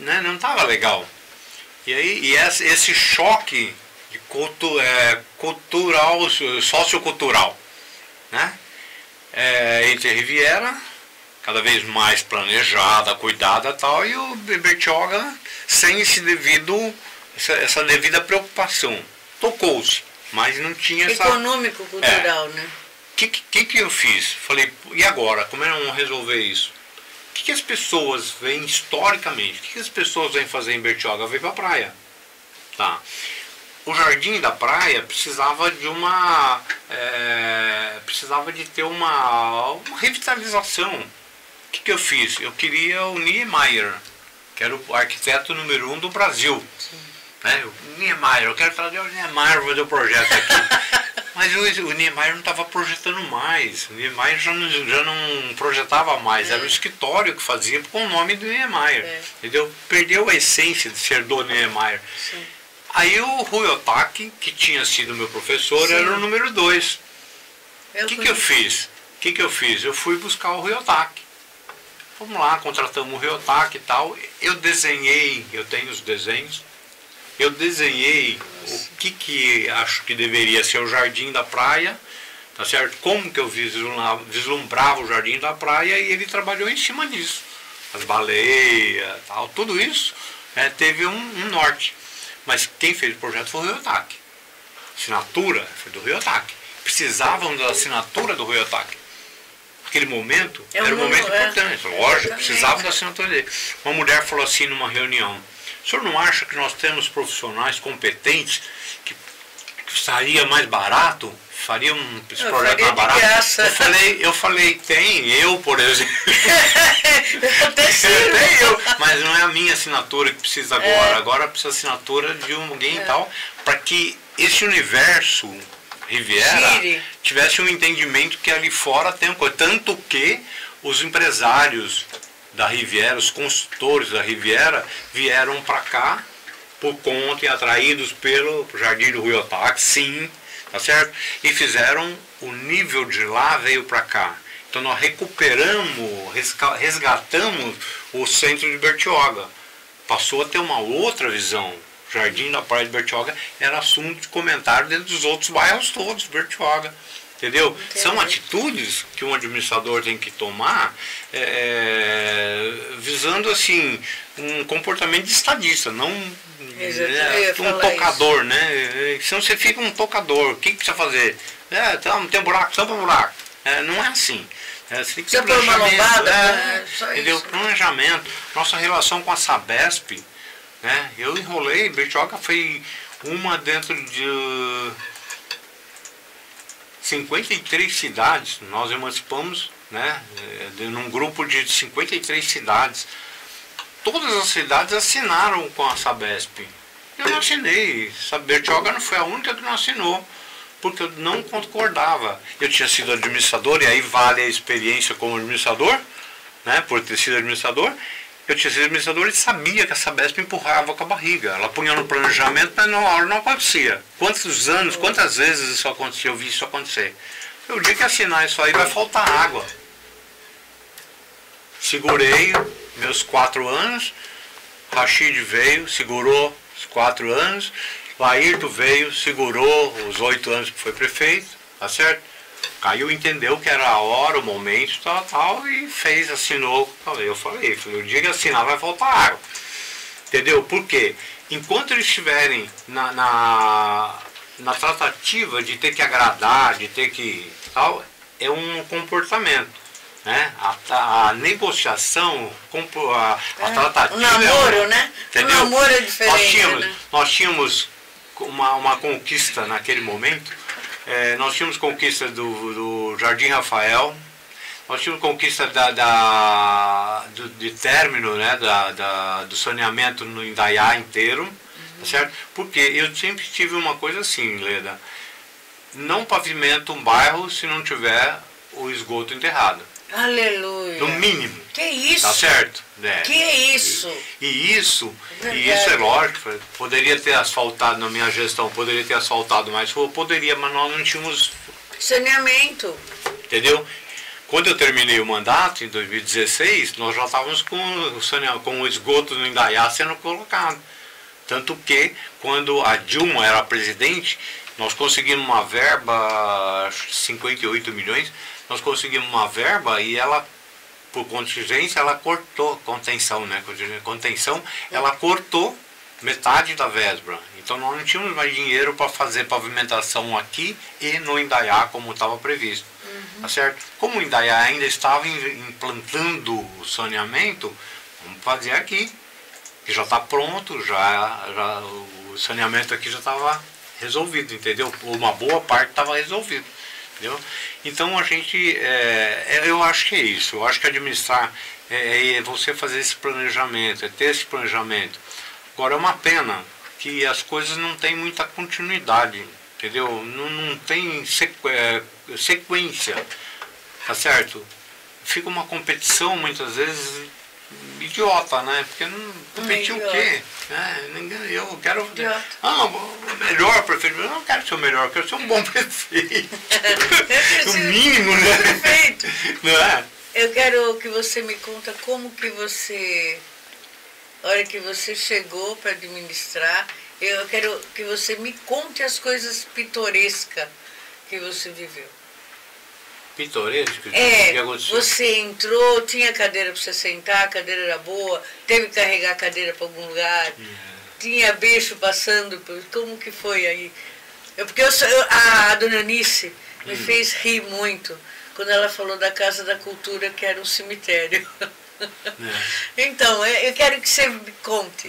não estava legal. E aí esse choque de cultural, sociocultural, né? Entre a Riviera, cada vez mais planejada, cuidada e tal, e o Bertioga sem essa devida preocupação. Tocou-se, mas não tinha essa... Econômico-cultural, né? O que eu fiz? Falei, e agora? Como é que vamos resolver isso? O que as pessoas vêm historicamente? O que as pessoas vêm fazer em Bertioga? Vêm para a praia. Tá. O jardim da praia precisava de ter uma revitalização. O que eu fiz? Eu queria o Niemeyer, que era o arquiteto número 1 do Brasil. Sim. O Niemeyer, eu quero trazer o Niemeyer para fazer o projeto aqui. Mas o Niemeyer não estava projetando mais, o Niemeyer já não projetava mais, era o escritório que fazia com o nome do Niemeyer, entendeu? Perdeu a essência de ser do Niemeyer. Sim. Aí o Rui Otaki, que tinha sido meu professor, era o número 2. O que eu fiz? Eu fui buscar o Rui Otaki. Vamos lá, contratamos o Rui Otaki e tal. Eu desenhei, eu tenho os desenhos. Eu desenhei o que acho que deveria ser o Jardim da Praia, tá certo? Como que eu vislumbrava o Jardim da Praia, e ele trabalhou em cima disso. As baleias, tal, tudo isso teve um norte. Mas quem fez o projeto foi o Rui Otaki. Assinatura foi do Rui Otaki. Precisavam da assinatura do Rui Otaki. Aquele momento era um momento importante. Lógico, precisavam da assinatura dele. Uma mulher falou assim numa reunião: o senhor não acha que nós temos profissionais competentes que estaria mais barato? Faria esse projeto mais barato? Eu falei, tem, eu, por exemplo. Tem eu, mas não é a minha assinatura que precisa agora. Agora precisa assinatura de alguém e tal, para que esse universo Riviera tivesse um entendimento que ali fora tem uma coisa. Tanto que os empresários da Riviera, os consultores da Riviera, vieram para cá por conta e atraídos pelo Jardim do Rui Otaki, sim, tá certo? E fizeram, o nível de lá veio para cá. Então nós recuperamos, resgatamos o centro de Bertioga. Passou a ter uma outra visão. O Jardim da Praia de Bertioga era assunto de comentário dentro dos outros bairros todos, Bertioga. Entendeu? São atitudes que um administrador tem que tomar visando assim um comportamento de estadista, não um tocador, isso, né? Senão você fica um tocador. O que precisa fazer? Não tem buraco, tampa buraco. Não é assim. Você tem que ter planejamento. Entendeu? Planejamento. Nossa relação com a Sabesp, né? Eu enrolei, Bertioga foi uma dentro de 53 cidades, nós emancipamos, né, num grupo de 53 cidades. Todas as cidades assinaram com a Sabesp. Eu não assinei. Bertioga não foi a única que não assinou, porque eu não concordava. Eu tinha sido administrador, e aí vale a experiência como administrador, né, por ter sido administrador. Eu tinha sido administrador e sabia que a Sabesp empurrava com a barriga. Ela punha no planejamento, mas na hora não acontecia. Quantos anos, quantas vezes isso acontecia? Eu vi isso acontecer. O dia que assinar isso aí vai faltar água. Segurei meus 4 anos, Rachid veio, segurou os 4 anos, Laírto veio, segurou os 8 anos que foi prefeito, tá certo? Caiu, entendeu que era a hora, o momento, tal, e fez, assinou. Eu falei, o dia que assinar vai faltar água. Entendeu? Por quê? Enquanto eles estiverem na tratativa de ter que agradar, de ter que tal, é um comportamento. Né? A negociação, a tratativa... O namoro, né? Entendeu? O namoro é diferente. Nós tínhamos uma conquista naquele momento. Nós tínhamos conquista do Jardim Rafael, nós tínhamos conquista de término, né, do saneamento no Indaiá inteiro, tá certo? Porque eu sempre tive uma coisa assim, Leda, não pavimento um bairro se não tiver o esgoto enterrado. Aleluia. No mínimo. Que isso? Tá certo? Que isso? E isso é lógico. Poderia ter asfaltado na minha gestão, poderia ter asfaltado mais rua, poderia, mas nós não tínhamos saneamento. Entendeu? Quando eu terminei o mandato, em 2016, nós já estávamos com o esgoto no Indaiá sendo colocado. Tanto que, quando a Dilma era presidente, nós conseguimos uma verba, 58 milhões, nós conseguimos uma verba e ela, por contingência, ela cortou contenção, né? Contenção, ela cortou metade da verba. Então nós não tínhamos mais dinheiro para fazer pavimentação aqui e no Indaiá como estava previsto. Tá certo? Como o Indaiá ainda estava implantando o saneamento, vamos fazer aqui, que já está pronto, o saneamento aqui já estava resolvido, entendeu? Uma boa parte estava resolvido. Entendeu? Então a gente, eu acho que é isso, eu acho que administrar é você fazer esse planejamento, é ter esse planejamento. Agora é uma pena que as coisas não têm muita continuidade, entendeu? Não tem sequência, tá certo? Fica uma competição muitas vezes idiota, né? Porque não competir o quê? Eu quero... o melhor prefeito. Eu não quero ser o melhor, eu quero ser um bom prefeito. O mínimo, né? Perfeito. Não é? Eu quero que você me conta como que você, a hora que você chegou para administrar, eu quero que você me conte as coisas pitorescas que você viveu. Pitoresco? Você entrou, tinha cadeira para você sentar, a cadeira era boa, teve que carregar a cadeira para algum lugar, tinha bicho passando, como que foi aí? Porque a dona Eunice me fez rir muito quando ela falou da Casa da Cultura, que era um cemitério. Então, eu quero que você me conte.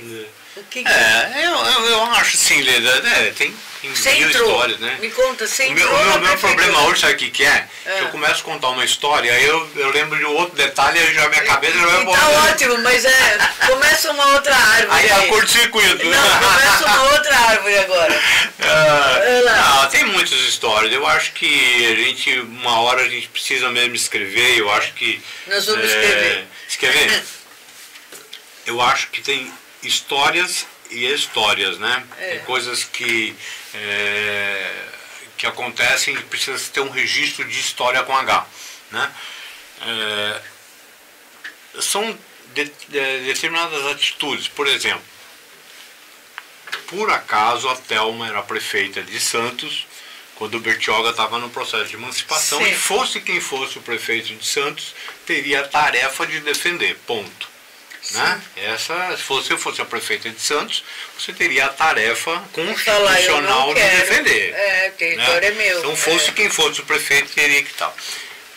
O que eu acho assim, Leda, tem mil histórias, né? Me conta, você entrou. O meu problema hoje, sabe o que é? Que eu começo a contar uma história, aí eu lembro de outro detalhe, aí já minha cabeça já vai embora. Tá ótimo, mas começa uma outra árvore. Aí é curto-circuito. Não, começa uma outra árvore agora. Não, tem muitas histórias. Eu acho que uma hora a gente precisa mesmo escrever, eu acho que... Nós vamos escrever. Escrever? Eu acho que tem histórias e histórias, né? Tem coisas que acontecem e precisa ter um registro de história com H, né? São determinadas atitudes, por exemplo, por acaso a Thelma era prefeita de Santos quando o Bertioga estava no processo de emancipação. Sim. E fosse quem fosse o prefeito de Santos, teria a tarefa de defender, ponto. Né? Se eu fosse a prefeita de Santos, você teria a tarefa constitucional de defender. Território é meu. Então, fosse quem fosse o prefeito, teria que estar.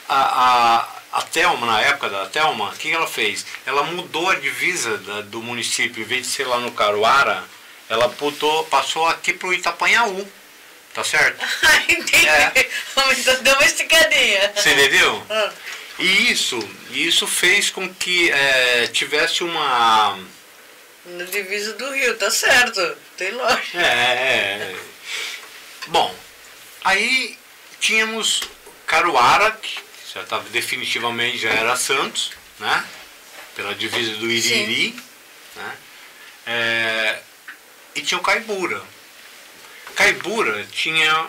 A Thelma, na época da Thelma, o que ela fez? Ela mudou a divisa do município, em vez de ser lá no Caruara, ela passou aqui para o Itapanhaú. Tá certo? Entendi. Deu uma esticadinha. Você entendeu? E isso fez com que tivesse uma... No divisa do Rio, tá certo. Tem lógica. Bom, aí tínhamos Caruara, que definitivamente já era Santos, né? Pela divisa do Iriri. Né? E tinha o Caibura. Caibura tinha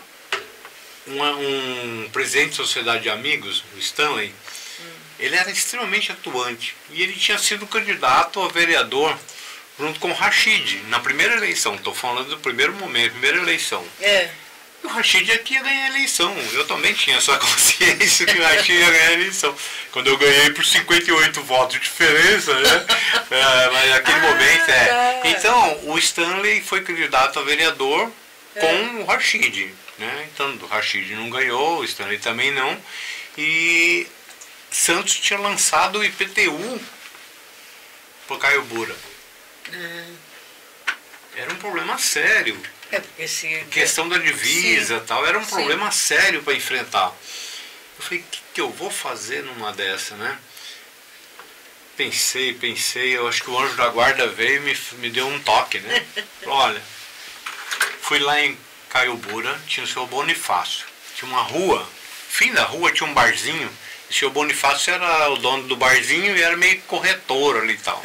um presidente de sociedade de amigos, o Stanley. Ele era extremamente atuante e ele tinha sido candidato a vereador junto com o Rashid na primeira eleição. Estou falando do primeiro momento, primeira eleição. E o Rashid aqui ia ganhar a eleição. Eu também tinha essa consciência que o Rashid ia ganhar a eleição. Quando eu ganhei por 58 votos de diferença, né? Mas naquele momento Então, o Stanley foi candidato a vereador com o Rashid. Né? Então, o Rashid não ganhou, o Stanley também não. E Santos tinha lançado o IPTU por Caiobura. Era um problema sério. Questão da divisa e tal, era um problema sério para enfrentar. Eu falei, o que eu vou fazer numa dessa, né? Pensei, eu acho que o anjo da guarda veio e me deu um toque, né? Olha, fui lá em Caiobura, tinha o seu Bonifácio. Tinha uma rua, fim da rua tinha um barzinho. O seu Bonifácio era o dono do barzinho e era meio corretor ali e tal.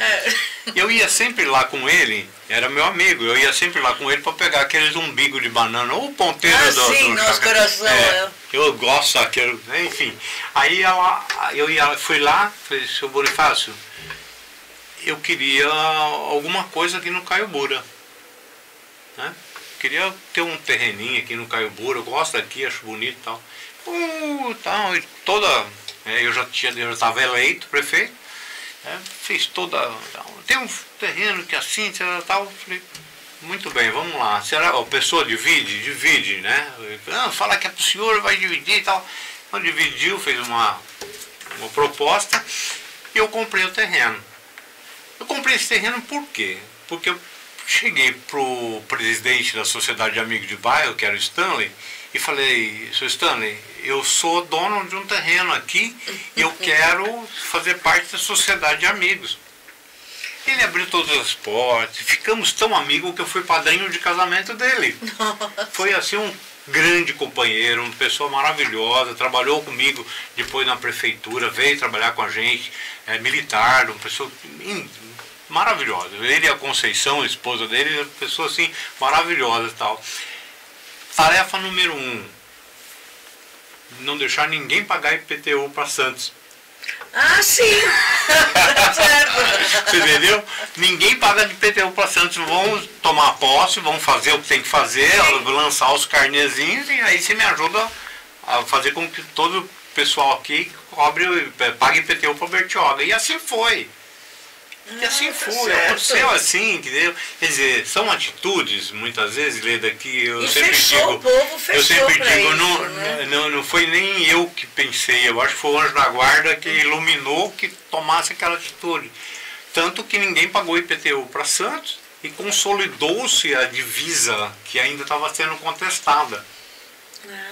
Eu ia sempre lá com ele, era meu amigo, eu ia sempre lá com ele para pegar aqueles umbigos de banana, ou o ponteiro do nosso coração. Eu gosto daquele, enfim. Aí fui lá, falei, seu Bonifácio, eu queria alguma coisa aqui no Caiobura. Né? Queria ter um terreninho aqui no Caiobura, eu gosto daqui, acho bonito e tal. Eu já estava eleito prefeito, fiz tem um terreno que assim, tal, falei, muito bem, vamos lá. Será a pessoa divide, né? Fala que é para o senhor, vai dividir e tal. Então dividiu, fez uma proposta e eu comprei o terreno. Eu comprei esse terreno por quê? Porque eu cheguei pro presidente da Sociedade de Amigos de Bairro, que era o Stanley, e falei, seu Stanley, eu sou dono de um terreno aqui e eu quero fazer parte da Sociedade de Amigos. Ele abriu todas as portas, ficamos tão amigos que eu fui padrinho de casamento dele. Nossa. Foi assim um grande companheiro, uma pessoa maravilhosa, trabalhou comigo depois na prefeitura, veio trabalhar com a gente, militar, uma pessoa maravilhosa. Ele e a Conceição, a esposa dele, uma pessoa assim, maravilhosa e tal. Tarefa número 1, não deixar ninguém pagar IPTU para Santos. Ah, sim! Certo. Você entendeu? Ninguém paga de IPTU para Santos. Vão tomar posse, vão fazer o que tem que fazer, lançar os carnezinhos, e aí você me ajuda a fazer com que todo o pessoal aqui pague IPTU para Bertioga. E assim foi. E assim foi, aconteceu assim, entendeu? Quer dizer, são atitudes, muitas vezes, Leda, que eu sempre digo. O povo fechou não foi nem eu que pensei, eu acho que foi o anjo da guarda que iluminou que tomasse aquela atitude. Tanto que ninguém pagou IPTU para Santos e consolidou-se a divisa que ainda estava sendo contestada.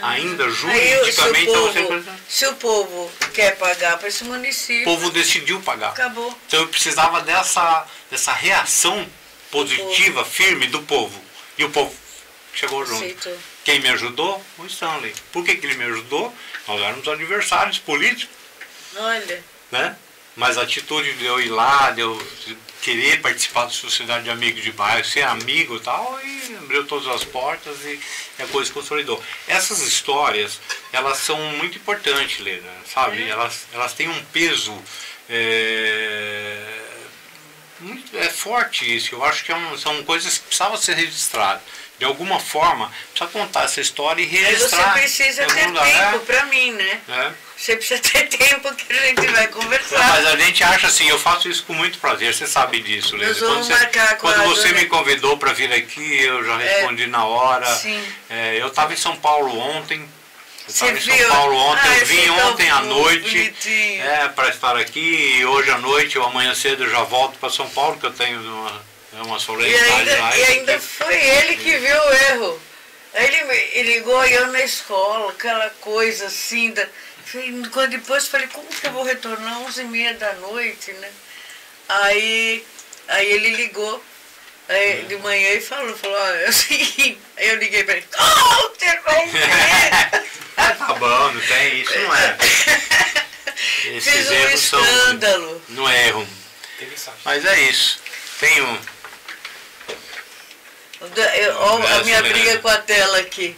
Ainda juridicamente estava sendo contestada. Se o povo quer pagar para esse município, o povo decidiu pagar. Acabou. Então eu precisava dessa reação positiva, firme do povo. E o povo chegou junto. Aceitou. Quem me ajudou? O Stanley. Por que ele me ajudou? Nós éramos adversários políticos. Olha. Né? Mas a atitude de eu ir lá, de eu querer participar da sociedade de amigos de bairro, ser amigo e tal, e abriu todas as portas e a coisa se consolidou. Essas histórias, elas são muito importantes, Leda, sabe? Elas têm um peso forte isso. Eu acho que são coisas que precisavam ser registradas. De alguma forma, precisa contar essa história e registrar. Você precisa ter tempo para mim, né? Você precisa ter tempo que a gente vai conversar. Mas a gente acha assim, eu faço isso com muito prazer, você sabe disso, Leda. Quando você me convidou para vir aqui, eu já respondi na hora. Sim. Eu estava em São Paulo ontem. Eu vim ontem à noite para estar aqui, e hoje à noite ou amanhã cedo eu já volto para São Paulo, que eu tenho uma solenidade lá. E ainda foi ele que viu o erro. Aí ele ligou eu na escola, aquela coisa assim. Quando depois falei, como que eu vou retornar 11h30 da noite, né? Aí ele ligou de manhã e falou, é o seguinte. Aí eu liguei para ele, você vai ver? Tá bom, não tem isso, não é. Fiz um escândalo. Não é erro. Mas é isso. Tenho. A minha briga com a tela aqui.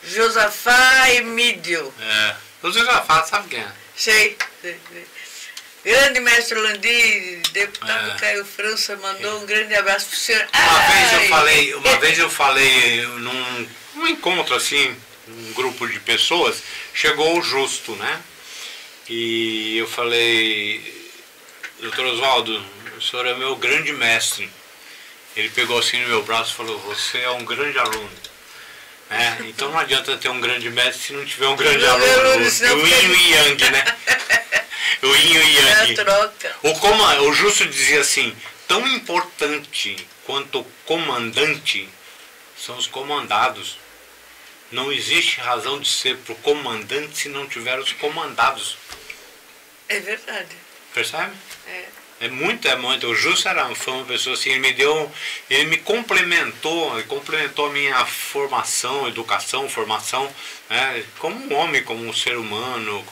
Josafá Emídio. O Josafá, sabe quem é? Sei. Grande mestre Landi, deputado Caio França, mandou um grande abraço pro senhor. Uma vez eu falei num encontro assim, um grupo de pessoas, chegou o Justo, né? E eu falei, doutor Oswaldo, o senhor é meu grande mestre. Ele pegou assim no meu braço e falou, você é um grande aluno. Então não adianta ter um grande mestre se não tiver um grande aluno. O yin e yang, né? O yin e yang. Troca. O Justo dizia assim, tão importante quanto o comandante são os comandados. Não existe razão de ser para o comandante se não tiver os comandados. É verdade. Percebe? É muito. O Justo foi uma pessoa assim, ele me complementou a minha formação, formação, né, como um homem, como um ser humano,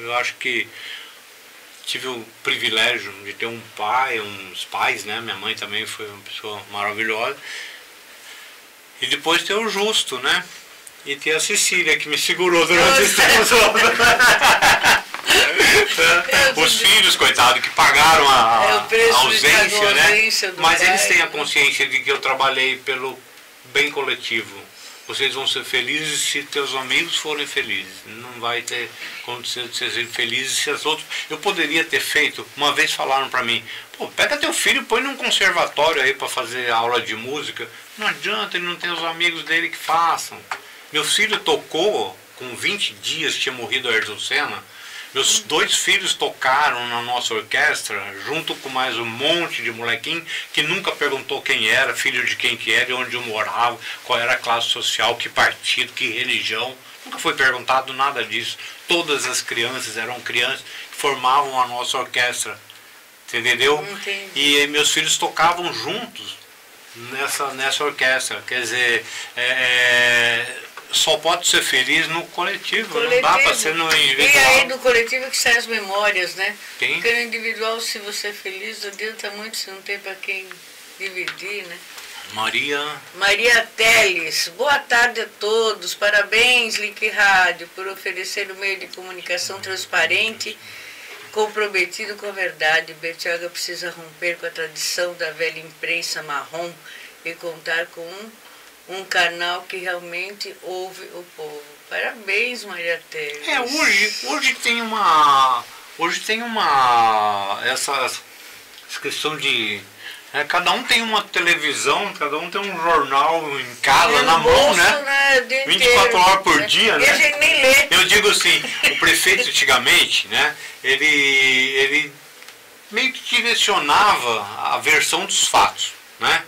eu acho que tive o privilégio de ter uns pais, né, minha mãe também foi uma pessoa maravilhosa, e depois ter o Justo, né, e ter a Cecília, que me segurou durante esse tempo todo. Os filhos, coitado, que pagaram a ausência, né? Mas eles têm a consciência de que eu trabalhei pelo bem coletivo. Vocês vão ser felizes se teus amigos forem felizes. Não vai ter condição de ser felizes se as outras... Eu poderia ter feito, uma vez falaram para mim, pega teu filho e põe num conservatório aí para fazer aula de música. Não adianta, ele não tem os amigos dele que façam. Meu filho tocou, com 20 dias tinha morrido a Ayrton Senna. Meus 2 filhos tocaram na nossa orquestra, junto com mais um monte de molequinho que nunca perguntou quem era, filho de quem que era, de onde eu morava, qual era a classe social, que partido, que religião. Nunca foi perguntado nada disso. Todas as crianças eram crianças que formavam a nossa orquestra. Você entendeu? Entendi. E meus filhos tocavam juntos. nessa orquestra. Quer dizer, só pode ser feliz no coletivo, não dá para ser no individual. E aí do coletivo que saem as memórias, né? Sim. Porque no individual, se você é feliz, não adianta muito se não tem para quem dividir, né? Maria Teles, boa tarde a todos. Parabéns, Link Rádio, por oferecer um meio de comunicação transparente, comprometido com a verdade. Bertioga precisa romper com a tradição da velha imprensa marrom e contar com um canal que realmente ouve o povo. Parabéns, Maria Teles. Hoje tem essa questão de... cada um tem uma televisão, cada um tem um jornal em casa, na mão, né? 24 horas por dia, né? E a gente nem lê. Eu digo assim, o prefeito antigamente, né? Ele meio que direcionava a versão dos fatos, né?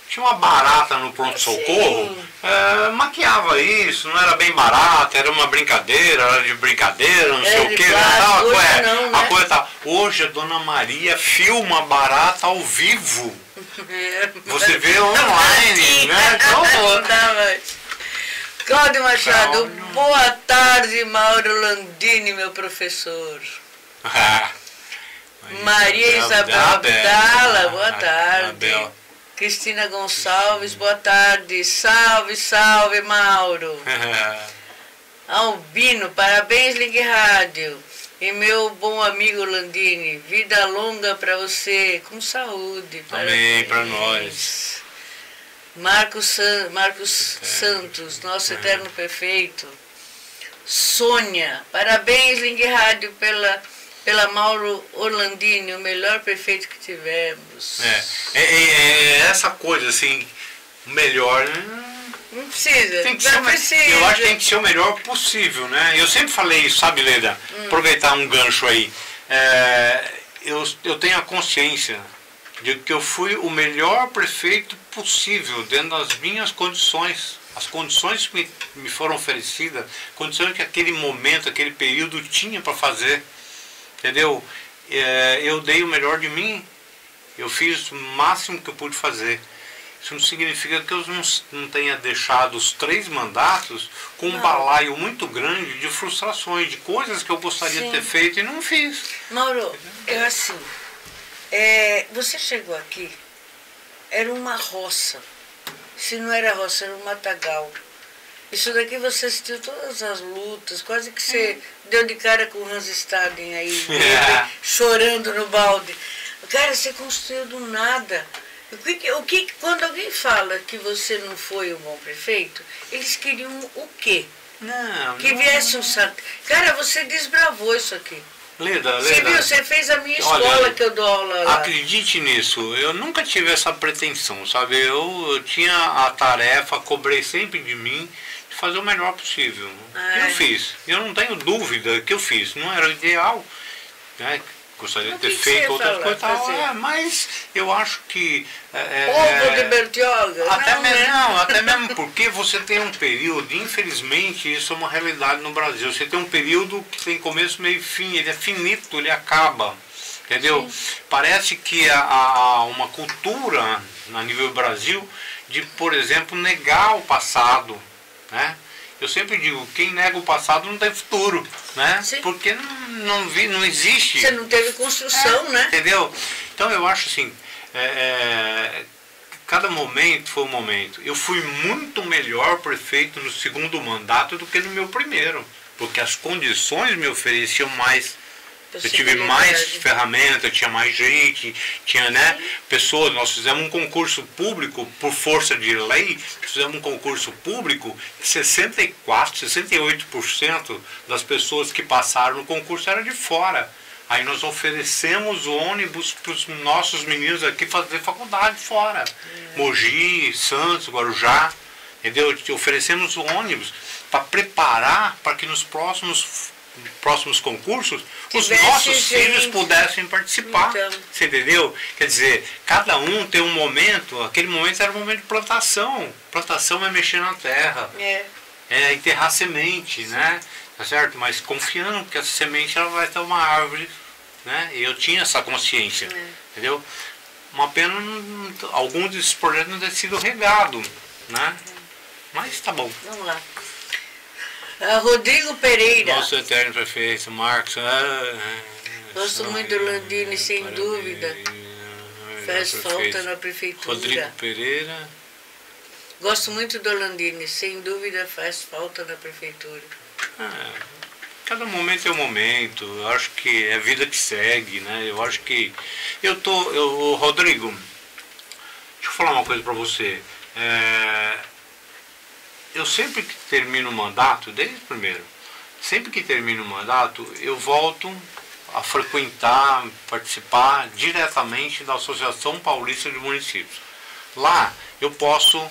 Tinha uma barata no pronto-socorro, maquiava isso, não era bem barata, era uma brincadeira, era de brincadeira, não sei o que. Hoje a Dona Maria filma a barata ao vivo. Você vê online, né? Cláudio Machado, boa tarde, Mauro Landini, meu professor. Maria Isabel Abdala, boa tarde. Cristina Gonçalves, boa tarde. Salve, salve, Mauro. Albino, parabéns, Link Rádio. E meu bom amigo Landini, vida longa para você, com saúde. Amém, para nós. Marcos Santos, nosso eterno perfeito. Sônia, parabéns, Link Rádio, pela Mauro Orlandini, o melhor prefeito que tivemos. Essa coisa assim, melhor, né? Não precisa, eu acho que tem que ser o melhor possível, né? Eu sempre falei isso, sabe, Leda? Aproveitar um gancho aí. Eu tenho a consciência de que eu fui o melhor prefeito possível dentro das minhas condições. As condições que me foram oferecidas, condições que aquele momento, aquele período tinha para fazer. Entendeu? Eu dei o melhor de mim, eu fiz o máximo que eu pude fazer. Isso não significa que eu não tenha deixado os 3 mandatos com um balaio muito grande de frustrações, de coisas que eu gostaria de ter feito e não fiz. Mauro, você chegou aqui, era uma roça. Se não era roça, era um matagal. Isso daqui você assistiu todas as lutas, quase que você deu de cara com o Hans Staden aí, chorando no balde. Cara, você construiu do nada. Quando alguém fala que você não foi um bom prefeito, eles queriam o quê? Que viesse um santo. Cara, você desbravou isso aqui. Leda, você viu, você fez a minha escola que eu dou aula lá. Acredite nisso, eu nunca tive essa pretensão, sabe? Eu tinha a tarefa, cobrei sempre de mim, de fazer o melhor possível. Eu fiz. Eu não tenho dúvida que eu fiz. Não era o ideal, né? Gostaria de ter feito outras coisas, mas eu acho que... Ovo de Bertioga? Até mesmo porque você tem um período, infelizmente, isso é uma realidade no Brasil, você tem um período que tem começo, meio e fim, ele é finito, ele acaba, entendeu? Sim. Parece que há uma cultura, a nível Brasil, de, por exemplo, negar o passado, né? Eu sempre digo, quem nega o passado não tem futuro, né? Sim. Porque não existe. Você não teve construção, né? Entendeu? Então eu acho assim, cada momento foi um momento. Eu fui muito melhor prefeito no segundo mandato do que no meu primeiro, porque as condições me ofereciam mais. Eu tive mais ferramentas, tinha mais gente, tinha, né, pessoas. Nós fizemos um concurso público, por força de lei, fizemos um concurso público que 68% das pessoas que passaram no concurso eram de fora. Aí nós oferecemos ônibus para os nossos meninos aqui fazer faculdade fora. Mogi, Santos, Guarujá, entendeu? Oferecemos ônibus para preparar para que nos próximos concursos, os nossos filhos pudessem participar. Então. Você entendeu? Quer dizer, cada um tem um momento, aquele momento era um momento de plantação. Plantação é mexer na terra, é enterrar semente, né? Tá certo? Mas confiando que essa semente ela vai ter uma árvore, né? E eu tinha essa consciência, entendeu? Uma pena alguns desses projetos não ter sido regado, né? Mas tá bom. Vamos lá. Rodrigo Pereira. Nosso eterno prefeito, Marcos. Gosto muito do Landini, sem dúvida. Faz falta na prefeitura. Rodrigo Pereira. Gosto muito do Landini, sem dúvida faz falta na prefeitura. Cada momento é um momento. Eu acho que é a vida que segue, né? Eu acho que Rodrigo, deixa eu falar uma coisa para você. Eu sempre que termino o mandato, desde o primeiro, sempre que termino o mandato, eu volto a frequentar, participar diretamente da Associação Paulista de Municípios. Lá eu posso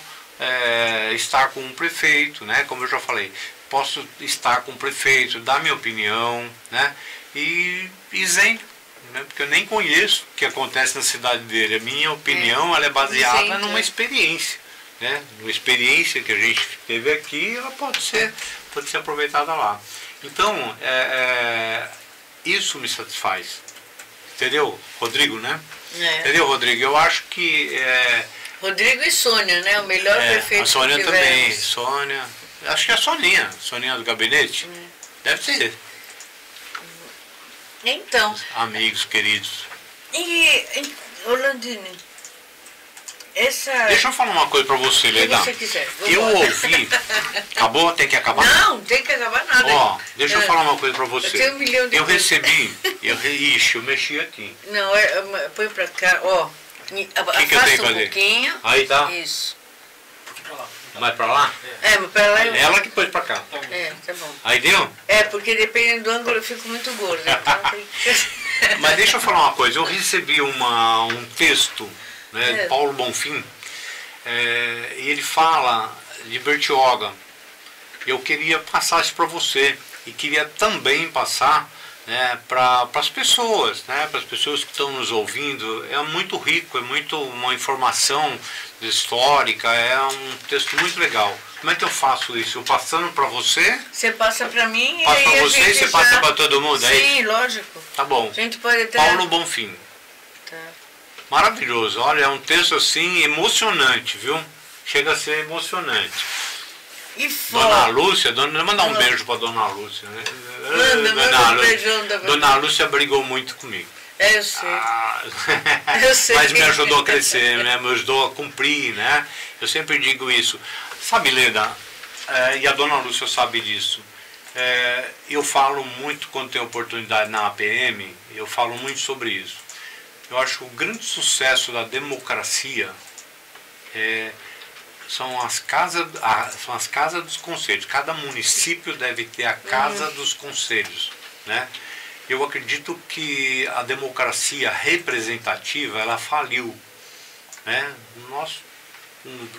estar com o prefeito, né? Como eu já falei, posso estar com o prefeito, dar minha opinião, né? E isento, né? Porque eu nem conheço o que acontece na cidade dele. A minha opinião ela é baseada numa experiência, né? Uma experiência que a gente teve aqui, ela pode ser aproveitada lá. Então, isso me satisfaz. Entendeu, Rodrigo, né? Entendeu, Rodrigo? Eu acho que... Rodrigo e Sônia, né? O melhor prefeito a Sônia que também. Sônia. Acho que é a Soninha. Soninha do gabinete. Deve ser. Então. Amigos queridos. E, Landini, deixa eu falar uma coisa pra você, Leila. Se você quiser. Eu ouvi. Acabou? Tem que acabar? Não, tem que acabar nada. Ó, deixa eu falar uma coisa pra você. Eu tenho 1 milhão de coisas. Recebi. Eu mexi aqui. Não, põe pra cá, ó. Afasta um pouquinho. Aí tá. Isso. Mais pra lá? Mas pra lá ela que pôs pra cá. Tá bom. Aí deu? Porque dependendo do ângulo eu fico muito gorda. Então tem que... Mas deixa eu falar uma coisa. Eu recebi um texto, né, de Paulo Bonfim, e ele fala de Bertioga. Eu queria passar isso para você e queria também passar, né, para as pessoas, né, para as pessoas que estão nos ouvindo. É muito rico, é muito uma informação histórica, é um texto muito legal. Como é que eu faço isso? Eu passando para você? Você passa para mim e aí você e você passa para todo mundo? Sim, lógico. Tá bom. A gente pode até... Paulo Bonfim. Tá. Maravilhoso. Olha, é um texto assim emocionante, viu? Chega a ser emocionante. E fora. Dona Lúcia, mandar um beijo para Dona Lúcia, né? Manda um beijão da Dona Lúcia brigou muito comigo. Eu sei. Eu sei. Mas me ajudou a crescer, né? Me ajudou a cumprir, né? Eu sempre digo isso. Sabe, Leda, e a Dona Lúcia sabe disso. Eu falo muito quando tenho oportunidade na APM, eu falo muito sobre isso. Eu acho que o grande sucesso da democracia são as casas dos conselhos. Cada município deve ter a casa dos conselhos, né? Eu acredito que a democracia representativa, ela faliu, né? Nós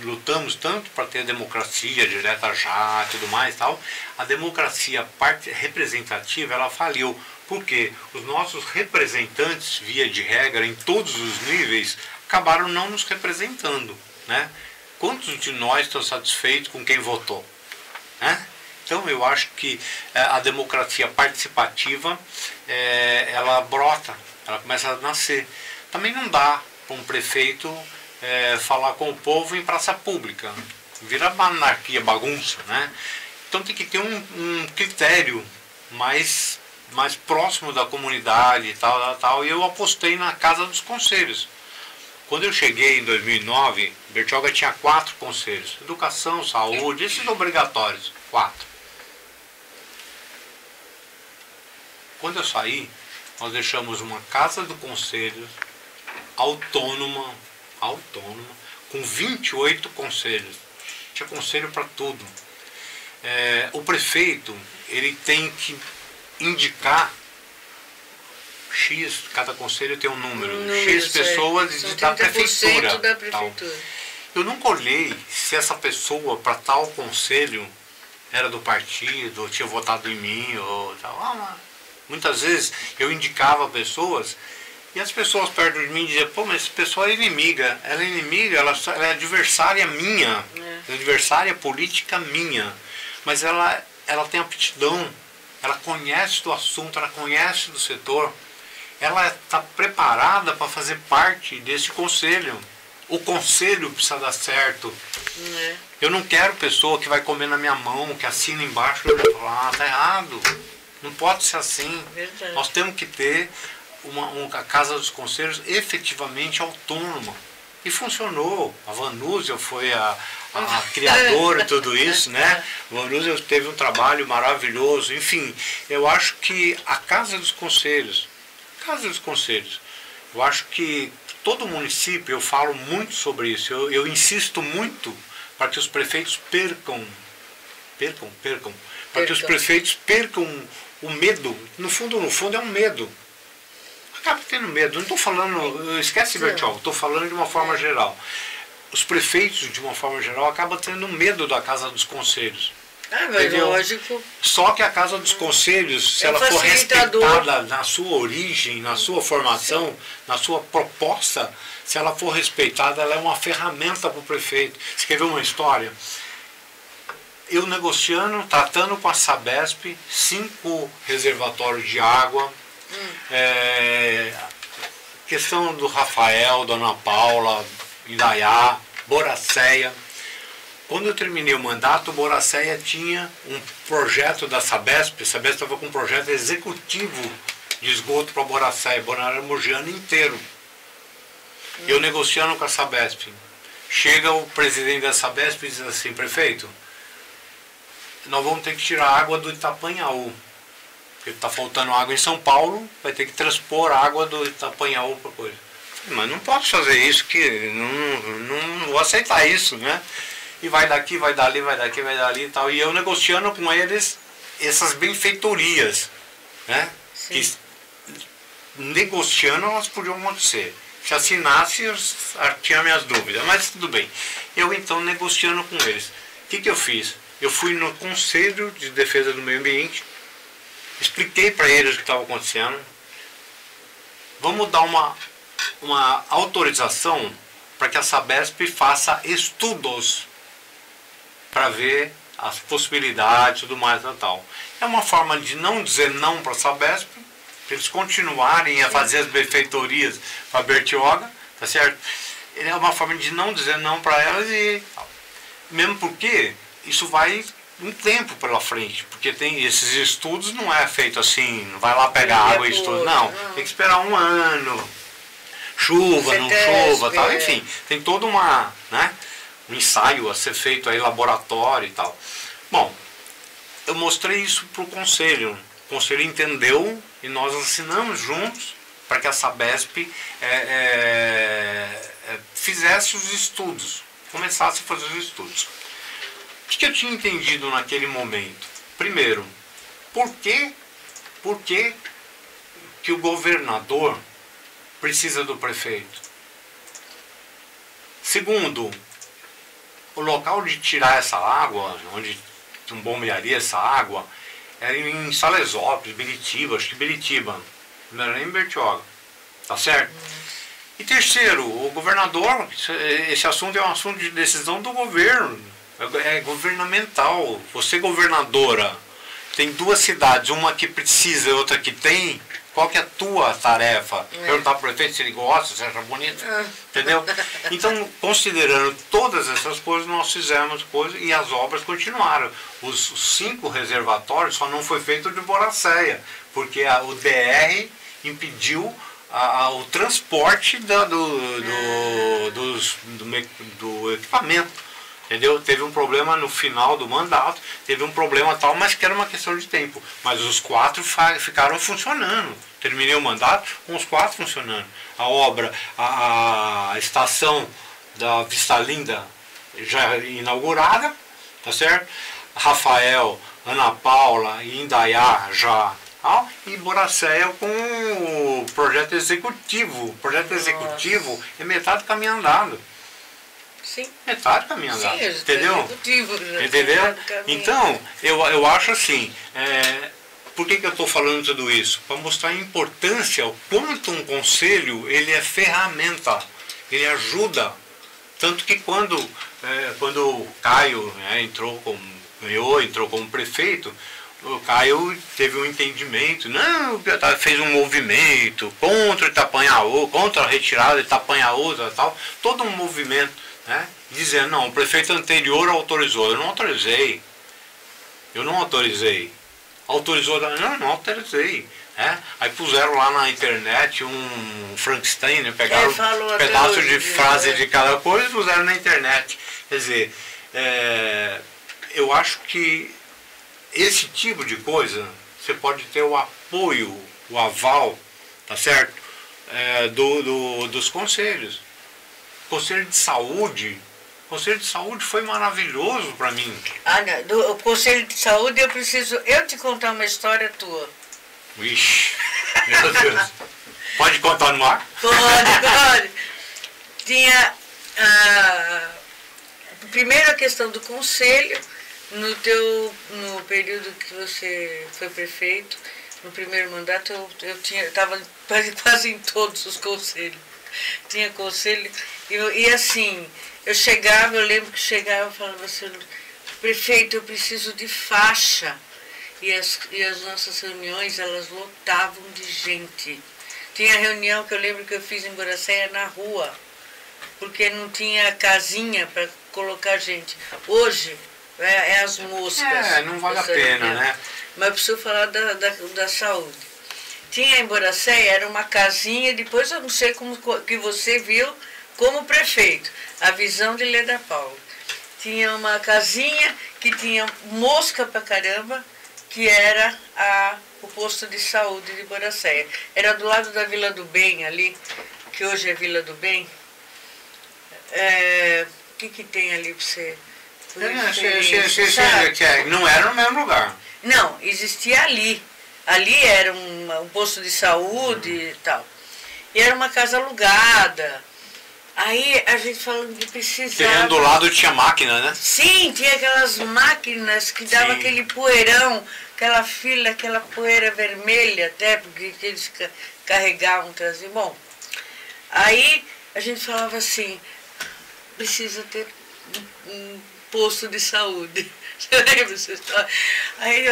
lutamos tanto para ter a democracia direta já e tudo mais e tal. A democracia representativa, ela faliu. Porque os nossos representantes, via de regra, em todos os níveis, acabaram não nos representando, né? Quantos de nós estão satisfeitos com quem votou, né? Então eu acho que a democracia participativa, ela brota, ela começa a nascer. Também não dá para um prefeito falar com o povo em praça pública, vira anarquia, bagunça, né? Então tem que ter um critério mais próximo da comunidade e tal, e eu apostei na Casa dos Conselhos. Quando eu cheguei em 2009, Bertioga tinha 4 conselhos: educação, saúde, esses obrigatórios, 4. Quando eu saí, nós deixamos uma Casa do Conselho autônoma, com 28 conselhos. Tinha conselho para tudo. O prefeito, ele tem que indicar X, cada conselho tem um número, X pessoas da prefeitura. Tal. Eu nunca olhei se essa pessoa para tal conselho era do partido, ou tinha votado em mim, ou tal. Muitas vezes eu indicava pessoas e as pessoas perto de mim diziam: pô, mas essa pessoa é inimiga. Ela é inimiga, ela é adversária minha, é adversária política minha. Mas ela tem aptidão, ela conhece do assunto, ela conhece do setor. ela está preparada para fazer parte desse conselho. O conselho precisa dar certo. Eu não quero pessoa que vai comer na minha mão, que assina embaixo e vai falar, tá errado. Não pode ser assim. Verdade. Nós temos que ter a Casa dos Conselhos efetivamente autônoma. E funcionou. A Vanúzia foi a criadora de tudo isso, né? A Vanúzia teve um trabalho maravilhoso. Enfim, eu acho que a Casa dos Conselhos, eu acho que todo município, eu falo muito sobre isso, eu insisto muito para que os prefeitos percam, para que os prefeitos percam o medo. No fundo é um medo. Acaba tendo medo. Não estou falando, esquece Bertioga, estou falando de uma forma geral. Os prefeitos, de uma forma geral, acabam tendo medo da Casa dos Conselhos. Mas lógico. Só que a Casa dos Conselhos, se ela for respeitada na sua origem, na sua formação, na sua proposta, se ela for respeitada, ela é uma ferramenta para o prefeito. Você quer ver uma história? Eu negociando, tratando com a Sabesp, 5 reservatórios de água, questão do Rafael, da Ana Paula, Indaiá, Boracéia. Quando eu terminei o mandato, o Boracéia tinha um projeto da Sabesp. A Sabesp estava com um projeto executivo de esgoto para Boracéia, Balneário Mogiano inteiro. Eu negociando com a Sabesp. Chega o presidente da Sabesp e diz assim, prefeito, nós vamos ter que tirar água do Itapanhaú. Porque está faltando água em São Paulo, vai ter que transpor água do Itapanhaú para coisa. Mas não posso fazer isso, que não vou aceitar isso, né? E vai daqui, vai dali, vai daqui, vai dali e tal. E eu negociando com eles essas benfeitorias, né? Que negociando elas podiam acontecer. Se assinasse, eu tinha minhas dúvidas, mas tudo bem. Eu então negociando com eles. O que eu fiz? Eu fui no Conselho de Defesa do Meio Ambiente, expliquei para eles o que estava acontecendo. Vamos dar uma autorização para que a Sabesp faça estudos para ver as possibilidades e tudo mais e tal. É uma forma de não dizer não para a Sabesp, para eles continuarem a fazer as benfeitorias para a Bertioga, tá certo? É uma forma de não dizer não para elas e tal. Mesmo porque isso vai um tempo pela frente, porque tem esses estudos, não é feito assim, não vai lá pegar água e estudo, não, tem que esperar um ano, chuva, não chuva, tal, enfim, tem todo um ensaio a ser feito aí, laboratório e tal. Bom, eu mostrei isso para o conselho entendeu e nós assinamos juntos para que a Sabesp fizesse os estudos, começasse a fazer os estudos. O que eu tinha entendido naquele momento? Primeiro, por que o governador precisa do prefeito? Segundo, o local de tirar essa água, onde bombearia essa água, era em Salesópolis, Biritiba, acho que Biritiba, não era nem Bertioga, tá certo? E terceiro, o governador, esse assunto é um assunto de decisão do governo, é governamental. Você governadora, tem 2 cidades, uma que precisa e outra que tem, qual que é a tua tarefa? Perguntar para o prefeito se ele gosta, se acha bonito, entendeu? Então, considerando todas essas coisas, nós fizemos coisas e as obras continuaram. Os 5 reservatórios só não foi feito de Boracéia, porque o DR impediu o transporte do equipamento. Entendeu? Teve um problema no final do mandato, teve um problema tal, mas que era uma questão de tempo. Mas os 4 ficaram funcionando. Terminei o mandato com os 4 funcionando. A obra, a estação da Vista Linda já inaugurada, tá certo? Rafael, Ana Paula e Indaiá já. E Boracéia com o projeto executivo. O projeto executivo é metade do caminho andado. Sim. Metade do caminho andado. Entendeu? Entendeu? Então, eu acho assim, por que eu estou falando tudo isso? Para mostrar a importância, o quanto um conselho ele é ferramenta, ele ajuda. Tanto que quando o Caio entrou como prefeito, o Caio teve um entendimento, não, fez um movimento contra Itapanhaú, contra a retirada de Itapanhaú, tal, todo um movimento, né? Dizendo, não, o prefeito anterior autorizou. Eu não autorizei. Eu não autorizei. Autorizou? Não autorizei. Aí puseram lá na internet um Frankenstein, né? Pegaram um pedaço de frase de cada coisa e puseram na internet. Quer dizer, eu acho que esse tipo de coisa, você pode ter o apoio, o aval, tá certo? Dos conselhos. Conselho de Saúde. O Conselho de Saúde foi maravilhoso para mim. O Conselho de Saúde, eu preciso te contar uma história tua. Ixi, meu Deus. Pode contar no ar? Pode. Tinha primeiro a questão do conselho, no período que você foi prefeito, no primeiro mandato, eu estava quase em todos os conselhos. Tinha conselho, e assim, eu lembro que chegava e falava assim, prefeito, eu preciso de faixa. E as nossas reuniões, elas lotavam de gente. Tinha reunião que eu lembro que eu fiz em Boracéia na rua, porque não tinha casinha para colocar gente. Hoje, é as moscas. Não vale a pena, reunião, né? Mas eu preciso falar da saúde. Tinha em Boracéia, era uma casinha, depois eu não sei como que você viu como prefeito, a visão de Leda Paula. Tinha uma casinha que tinha mosca pra caramba, que era o posto de saúde de Boracéia. Era do lado da Vila do Bem ali, que hoje é Vila do Bem. O que tem ali para você? Não era no mesmo lugar. Não, existia ali. Ali era um posto de saúde e tal. E era uma casa alugada. Aí a gente falando que precisava... Do lado tinha máquina, né? Sim, tinha aquelas máquinas que davam aquele poeirão, aquela fila, aquela poeira vermelha até, porque eles carregavam, traziam. Bom, aí a gente falava assim, precisa ter um posto de saúde. Você lembra essa história? Aí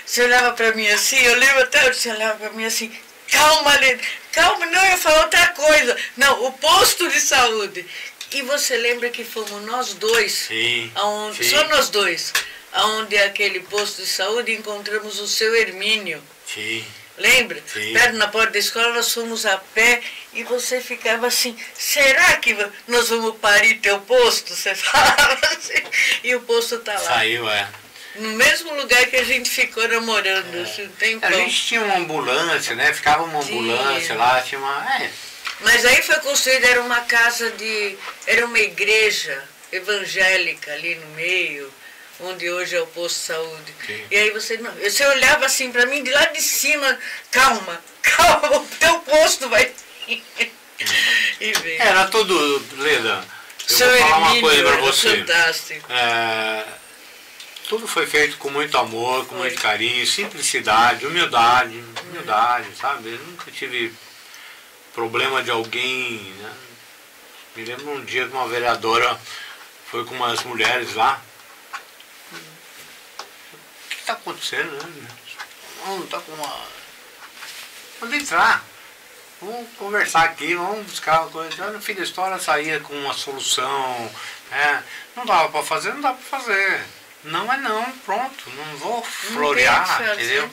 você olhava para mim assim, eu lembro até, você olhava para mim assim, calma, Leda, calma, não, eu ia falar outra coisa. Não, o posto de saúde. E você lembra que fomos nós dois, sim. Só nós dois, aonde aquele posto de saúde encontramos o seu Hermínio. Sim. Lembra? Sim. Perto na porta da escola, nós fomos a pé e você ficava assim, será que nós vamos parir teu posto? Você falava assim, e o posto está lá. Saiu, No mesmo lugar que a gente ficou namorando, assim, tem A gente tinha uma ambulância, né? Ficava uma ambulância lá, tinha uma... Mas aí foi construída, era uma casa era uma igreja evangélica ali no meio, onde hoje é o posto de saúde. Sim. E aí você olhava assim para mim, de lá de cima, calma, o teu posto vai... E veio. Era tudo, Leda, eu Seu vou falar Hermínio, uma coisa para você. Fantástico. Tudo foi feito com muito amor, com muito carinho, simplicidade, humildade, sabe? Eu nunca tive problema de alguém, né? Me lembro um dia que uma vereadora foi com umas mulheres lá. O que está acontecendo, né? Não, tá com uma... Vamos entrar. Vamos conversar aqui, vamos buscar uma coisa. No fim da história saía com uma solução. Não dava para fazer, não dá para fazer. Não é não, pronto. Não vou florear, entendeu?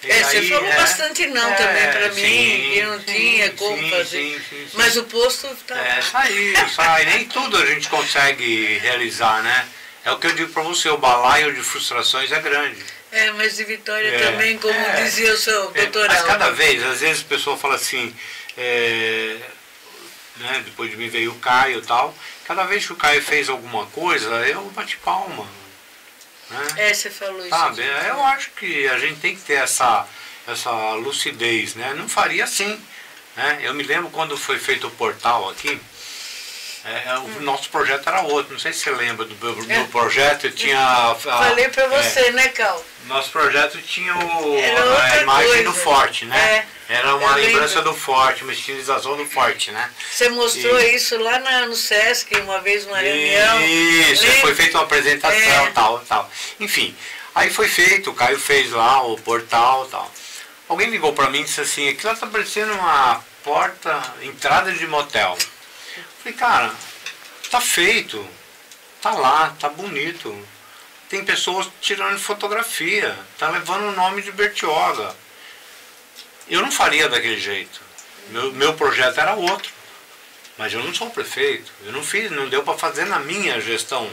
Você falou bastante não também para mim, que não tinha como fazer. Sim. Mas o posto está... sai. Nem tudo a gente consegue realizar, né? É o que eu digo para você, o balaio de frustrações é grande. Mas de Vitória também, como dizia o seu doutorado. Mas cada vez, às vezes a pessoa fala assim, né, depois de mim veio o Caio e tal, cada vez que o Caio fez alguma coisa, eu bati palma. Né? Você falou isso. Sabe, eu acho que a gente tem que ter essa lucidez, né? Não faria assim. Né? Eu me lembro quando foi feito o portal aqui, o nosso projeto era outro, não sei se você lembra do projeto, tinha... Falei para você, né, Cal? Nosso projeto tinha a imagem do forte, né? Era uma lembrança do forte, uma estilização do forte, né? Você mostrou isso lá no Sesc, uma vez, numa reunião. Isso, foi feita uma apresentação, tal. Enfim, Aí foi feito, o Caio fez lá o portal e tal. Alguém ligou para mim e disse assim, aquilo tá parecendo uma porta, entrada de motel. Eu falei, cara, tá feito, tá lá, tá bonito. Tem pessoas tirando fotografia, tá levando o nome de Bertioga. Eu não faria daquele jeito. Meu projeto era outro. Mas eu não sou o prefeito. Eu não fiz, não deu para fazer na minha gestão.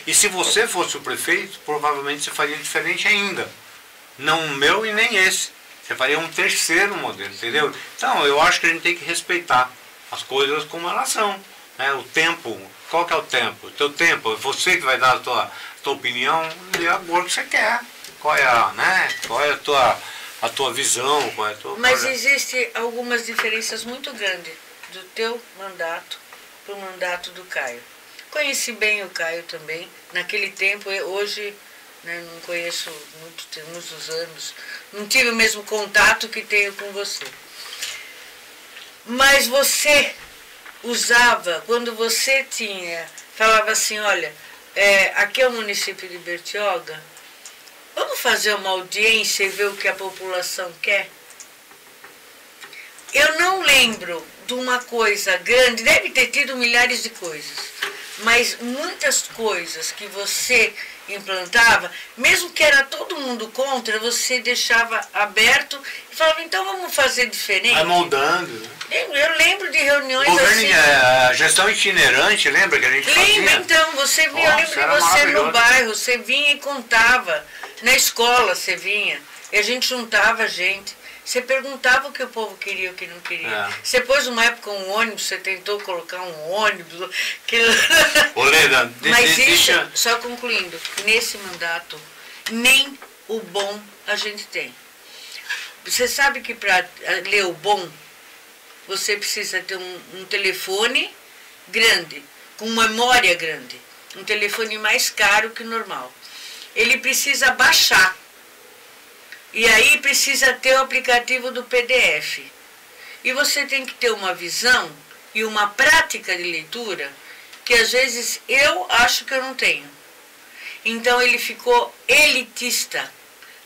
E se você fosse o prefeito, provavelmente você faria diferente ainda. Não o meu e nem esse. Você faria um terceiro modelo, entendeu? Então, eu acho que a gente tem que respeitar as coisas como elas são. Né? O tempo, qual que é o tempo? O teu tempo, é você que vai dar a tua opinião e a cor que você quer. Qual é a tua visão? Qual é a tua Mas existem algumas diferenças muito grandes do teu mandato para o mandato do Caio. Conheci bem o Caio também. Naquele tempo, hoje... né, não conheço muitos anos, não tive o mesmo contato que tenho com você. Mas você usava, quando você falava assim, olha, aqui é o município de Bertioga, vamos fazer uma audiência e ver o que a população quer? Eu não lembro de uma coisa grande, deve ter tido milhares de coisas, mas muitas coisas que você implantava, mesmo que era todo mundo contra, você deixava aberto e falava, então vamos fazer diferente. Vai moldando. Né? Eu lembro de reuniões assim. A gestão itinerante, lembra que a gente fazia? Lembra, então, você vinha, eu lembro de você no bairro, você vinha e contava, na escola você vinha, e a gente juntava gente. Você perguntava o que o povo queria e o que não queria. Você pôs uma época um ônibus, você tentou colocar um ônibus. Ô, Leda, mas isso, só concluindo, nesse mandato, nem o bom a gente tem. Você sabe que para ler o bom, você precisa ter um telefone grande, com memória grande. Um telefone mais caro que o normal. Ele precisa baixar. E aí precisa ter o aplicativo do PDF. E você tem que ter uma visão e uma prática de leitura que às vezes eu acho que eu não tenho. Então ele ficou elitista,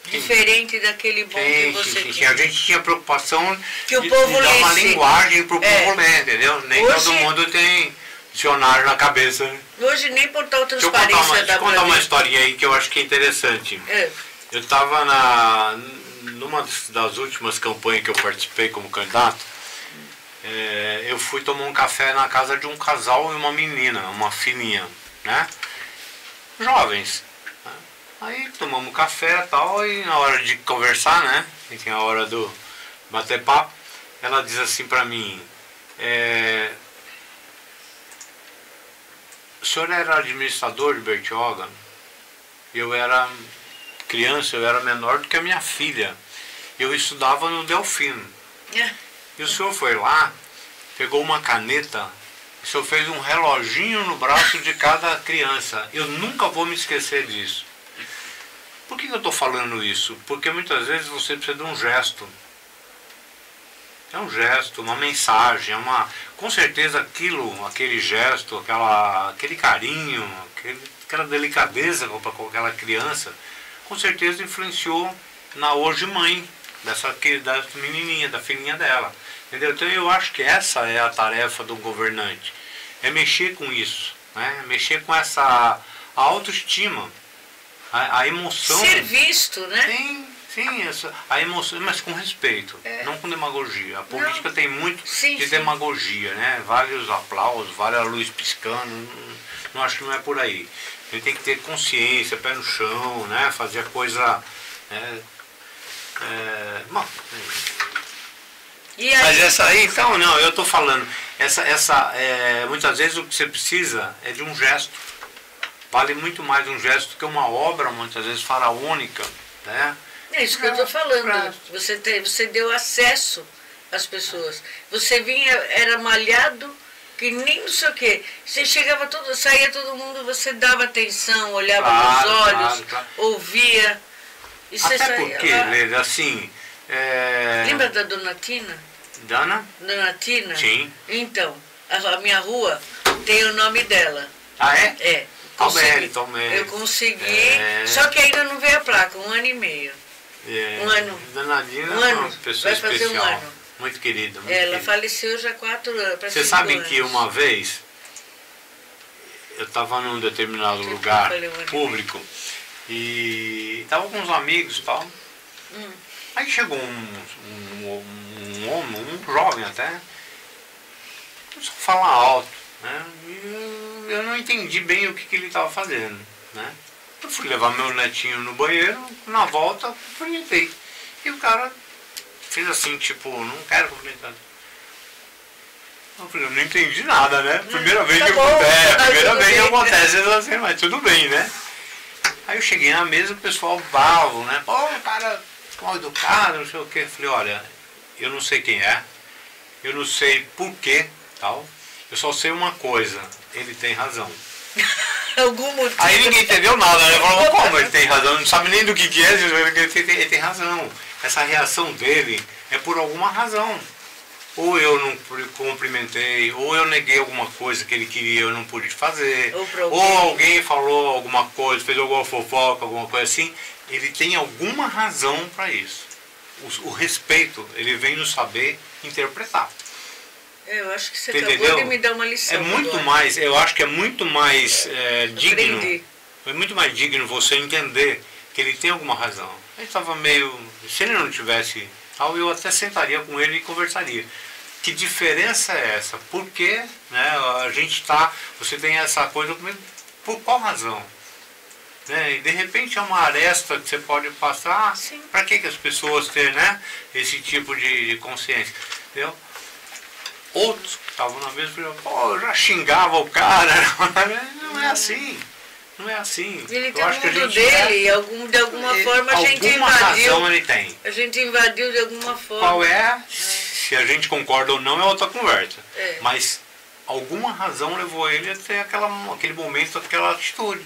diferente daquele bom que você tinha. A gente tinha preocupação que o povo de dar uma linguagem para o povo ler, entendeu? Nem hoje, todo mundo tem dicionário na cabeça. Hoje nem portal transparência dá para Deixa eu contar uma historinha aí que eu acho que é interessante. Eu estava numa das últimas campanhas que eu participei como candidato, eu fui tomar um café na casa de um casal e uma menina, uma filhinha, né? Jovens. Né? Aí tomamos café e tal, e na hora de conversar, né? E tem a hora do bater papo, ela diz assim para mim, o senhor era administrador de Bertioga? Eu era criança, eu era menor do que a minha filha. Eu estudava no Delfino. E o senhor foi lá, pegou uma caneta, o senhor fez um reloginho no braço de cada criança. Eu nunca vou me esquecer disso. Por que eu estou falando isso? Porque muitas vezes você precisa de um gesto. É um gesto, uma mensagem, com certeza aquele gesto, aquele carinho, aquela delicadeza com aquela criança, com certeza influenciou na hoje mãe da menininha, da filhinha dela. Entendeu? Então eu acho que essa é a tarefa do governante. É mexer com isso, né? Mexer com essa autoestima, a emoção. Ser visto, né? Sim, a emoção, mas com respeito, não com demagogia. A política tem muito de demagogia, né? Vários aplausos, várias luzes piscando, não acho que não é por aí. Ele tem que ter consciência, pé no chão, né? Fazer a coisa... bom, mas essa aí, então, não, eu estou falando, muitas vezes o que você precisa é de um gesto. Vale muito mais um gesto que uma obra, muitas vezes, faraônica, né? É isso que eu estou falando. Você deu acesso às pessoas. Você vinha, era malhado, que nem não sei o quê. Você chegava, saía todo mundo, você dava atenção, olhava nos olhos, ouvia. E você até porque, Leda, assim... Lembra da Dona Tina? Dona Tina? Sim. Então, a minha rua tem o nome dela. Ah, é? É. Eu consegui, só que ainda não veio a placa, 1 ano e meio. Um ano. Danadinha, uma pessoa vai especial. fazer 1 ano. Muito querida. Muito Ela querida. faleceu já há 4 anos. Você sabe que uma vez eu estava num determinado lugar público e estava com uns amigos e tal. Aí chegou um homem, um jovem até, começou a falar alto, né? E eu não entendi bem o que ele estava fazendo, né? Eu fui levar meu netinho no banheiro, na volta, cumprimentei. E o cara fez assim, tipo, não quero cumprimentar. Eu falei, eu não entendi nada, né? Primeira vez que acontece, primeira vez que acontece assim, mas tudo bem, né? Aí eu cheguei na mesa, o pessoal bravo, né? Pô, cara, mal educado, não sei o quê. Eu falei, olha, eu não sei quem é, eu não sei porquê, tal. Eu só sei uma coisa, ele tem razão. Algum motivo. Aí ninguém entendeu nada, né? Falou, como ele tem razão? Não sabe nem do que é, ele tem razão. Essa reação dele é por alguma razão. Ou eu não cumprimentei, ou eu neguei alguma coisa que ele queria, eu não pude fazer. Ou alguém falou alguma coisa, fez alguma fofoca, alguma coisa assim. Ele tem alguma razão para isso. O respeito, ele vem no saber interpretar. Eu acho que você acabou de me dar uma lição. É muito agora. Mais, eu acho que é muito mais digno. É muito mais digno você entender que ele tem alguma razão. Ele estava meio. Se ele não tivesse tal, eu até sentaria com ele e conversaria. Que diferença é essa? Por que, né, a gente está. Você tem essa coisa comigo, por qual razão? Né? E de repente é uma aresta que você pode passar. Para que as pessoas têm, né, esse tipo de consciência? Entendeu? Outros que estavam na mesa falaram, pô, eu já xingava o cara. Não é assim. Não é assim. Ele tem o mundo dele, de alguma forma a gente invadiu. Alguma razão ele tem. A gente invadiu de alguma forma. Qual é? Se a gente concorda ou não é outra conversa. Mas alguma razão levou ele a ter aquele momento, aquela atitude.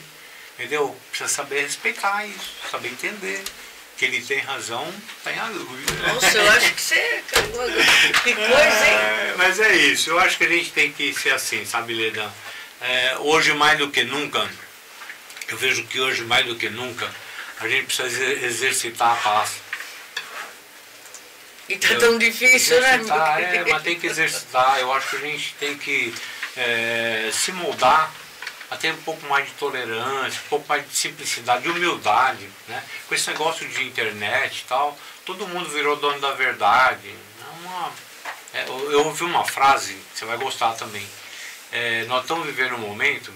Entendeu? Precisa saber respeitar isso, saber entender. Que ele tem razão, tem a dúvida. Nossa, eu acho que você... Que coisa, hein? Mas é isso, eu acho que a gente tem que ser assim, sabe, Leda? Hoje mais do que nunca, eu vejo que hoje mais do que nunca, a gente precisa exercitar a paz. E tá tão difícil, né? Mas tem que exercitar, eu acho que a gente tem que se moldar a ter um pouco mais de tolerância, um pouco mais de simplicidade, de humildade, né? Com esse negócio de internet e tal, todo mundo virou dono da verdade. Eu ouvi uma frase, você vai gostar também. Nós estamos vivendo um momento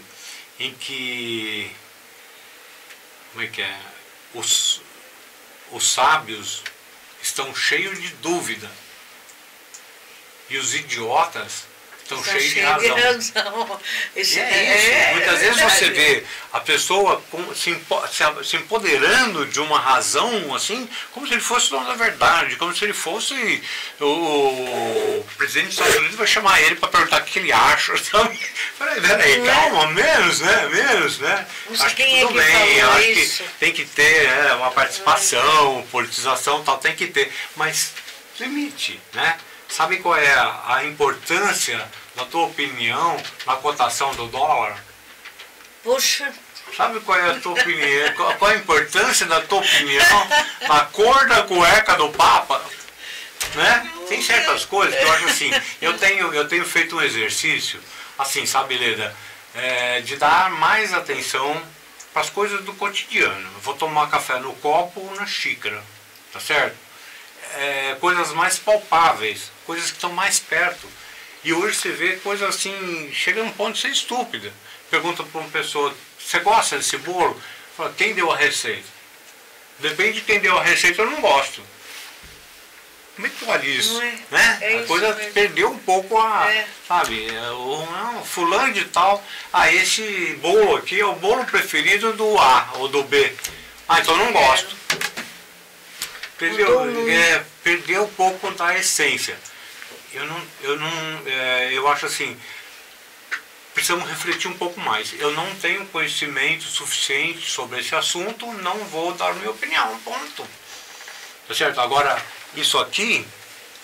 em que, como é que é? Os sábios estão cheios de dúvida e os idiotas estão cheios de razão. Isso muitas vezes você vê a pessoa se empoderando de uma razão assim, como se ele fosse dono da verdade, como se ele fosse o presidente dos Estados Unidos vai chamar ele para perguntar o que ele acha. Peraí, calma, menos, né? Acho que tudo bem, acho que tem que ter uma participação, politização, tal, tem que ter, mas limite, né? Sabe qual é a importância da tua opinião na cotação do dólar? Puxa. Sabe qual é a tua opinião? Qual a importância da tua opinião na cor da cueca do Papa? Né? Tem certas coisas que eu acho assim. Eu tenho feito um exercício, assim, sabe, Leda? De dar mais atenção para as coisas do cotidiano. Eu vou tomar café no copo ou na xícara, tá certo? Coisas mais palpáveis, coisas que estão mais perto. E hoje você vê coisas assim, chega a um ponto de ser estúpida. Pergunta para uma pessoa, você gosta desse bolo? Fala, quem deu a receita? Depende de quem deu a receita, eu não gosto. Como é que olha isso? Né? A coisa perdeu um pouco sabe, fulano de tal, esse bolo aqui é o bolo preferido do A ou do B. Então eu não gosto. Perdeu um pouco da essência. Eu acho assim, precisamos refletir um pouco mais. Eu não tenho conhecimento suficiente sobre esse assunto, não vou dar minha opinião, ponto. Tá certo? Agora, isso aqui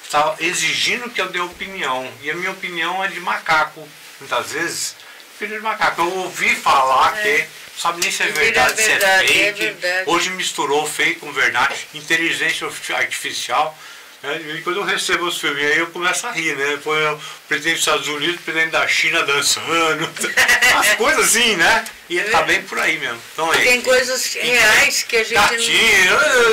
está exigindo que eu dê opinião, e a minha opinião é de macaco, muitas vezes, filho de macaco. Eu ouvi falar que, não sabe nem se é verdade, se é fake. Hoje misturou fake com verdade, inteligência artificial. E quando eu recebo os filmes, aí eu começo a rir, né? Põe o presidente dos Estados Unidos, o presidente da China dançando, as coisas assim, né? E tá bem por aí mesmo. Então, tem coisas reais que a gente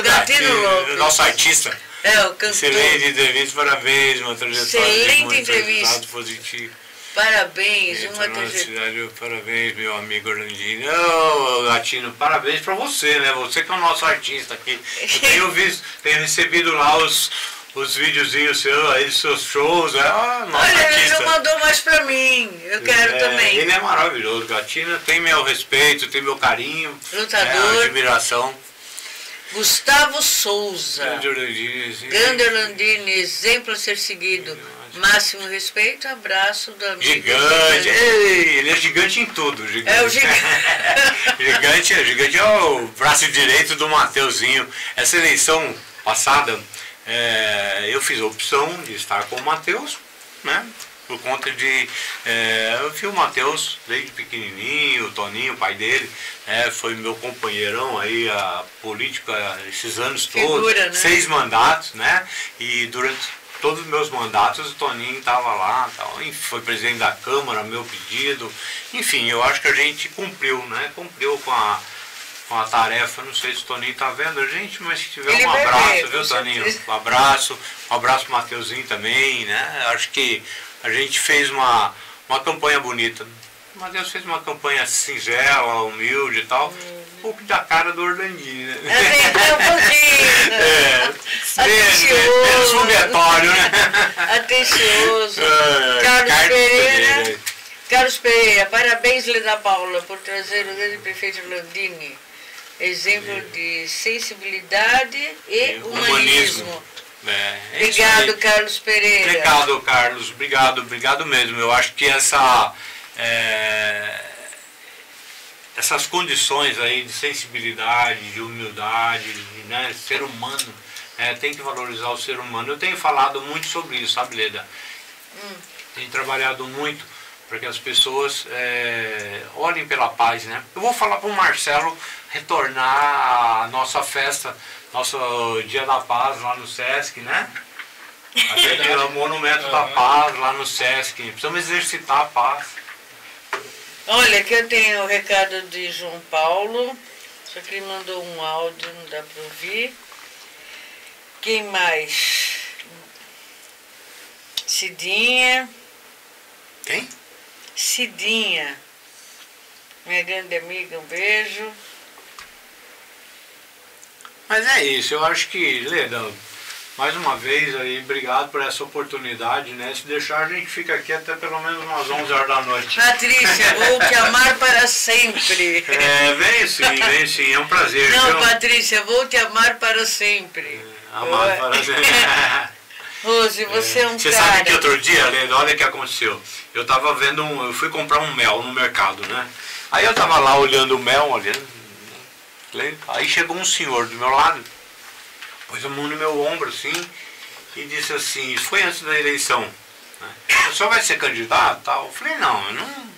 Gatinho Lopes, nosso artista. O cantor. Excelente entrevista, parabéns, uma trajetória. Excelente entrevista. Positivo. Parabéns, uma trajetória. Parabéns, meu amigo Orlandini. Ô, Gatino, parabéns pra você, né? Você que é o nosso artista aqui. Eu tenho recebido lá os videozinhos seus, aí, seus shows. Olha, ele não mandou mais pra mim. Eu quero também. Ele é maravilhoso, Gatino. Tem meu respeito, tem meu carinho. Lutador. Admiração. Gustavo Souza. Grande Orlandini, exemplo a ser seguido. Máximo respeito, abraço do amigo. Gigante, ele é gigante em tudo. Gigante. É o gigante. Gigante é o braço direito do Mateuzinho. Essa eleição passada, eu fiz a opção de estar com o Mateus, né? Por conta de... eu vi o Mateus desde pequenininho, o Toninho, o pai dele, foi meu companheirão aí, a política, esses anos todos. Né? 6 mandatos, né? E durante todos os meus mandatos o Toninho estava lá, foi presidente da Câmara, meu pedido. Enfim, eu acho que a gente cumpriu, né? Cumpriu com a tarefa. Não sei se o Toninho está vendo a gente, mas se tiver um abraço, viu, Toninho? Um abraço pro Mateuzinho também, né? Acho que a gente fez uma campanha bonita. O Mateus fez uma campanha singela, humilde e tal. Um pouco da cara do Orlandini, né? Atencioso. Menos foguetório, né? Atencioso. Carlos Pereira, parabéns, Leda Paula, por trazer o grande prefeito Orlandini. Exemplo de sensibilidade e humanismo. Obrigado, Carlos Pereira. Obrigado, Carlos. Obrigado mesmo. Eu acho que essas condições aí de sensibilidade, de humildade, de ser humano, tem que valorizar o ser humano. Eu tenho falado muito sobre isso, sabe, Leda? Tenho trabalhado muito para que as pessoas olhem pela paz, né? Eu vou falar para o Marcelo retornar à nossa festa, nosso Dia da Paz lá no Sesc, né? Aquele Monumento da Paz lá no Sesc. Precisamos exercitar a paz. Olha, aqui eu tenho o recado de João Paulo. Só que ele mandou um áudio, não dá para ouvir. Quem mais? Cidinha. Quem? Cidinha. Minha grande amiga, um beijo. Mas é isso, eu acho que, Leda, mais uma vez aí, obrigado por essa oportunidade, né? Se deixar a gente fica aqui até pelo menos umas 11 horas da noite. Patrícia, vou te amar para sempre. Vem sim, é um prazer. Não, viu? Patrícia, vou te amar para sempre. Amar para sempre. Rose, você é um Você cara... sabe que outro dia, Leda, olha o que aconteceu. Eu tava vendo, eu fui comprar um mel no mercado, né? Aí eu tava lá olhando o mel, aí chegou um senhor do meu lado, pôs a mão no meu ombro assim e disse assim, isso foi antes da eleição, né? O senhor vai ser candidato? Tal? Eu falei, não, eu não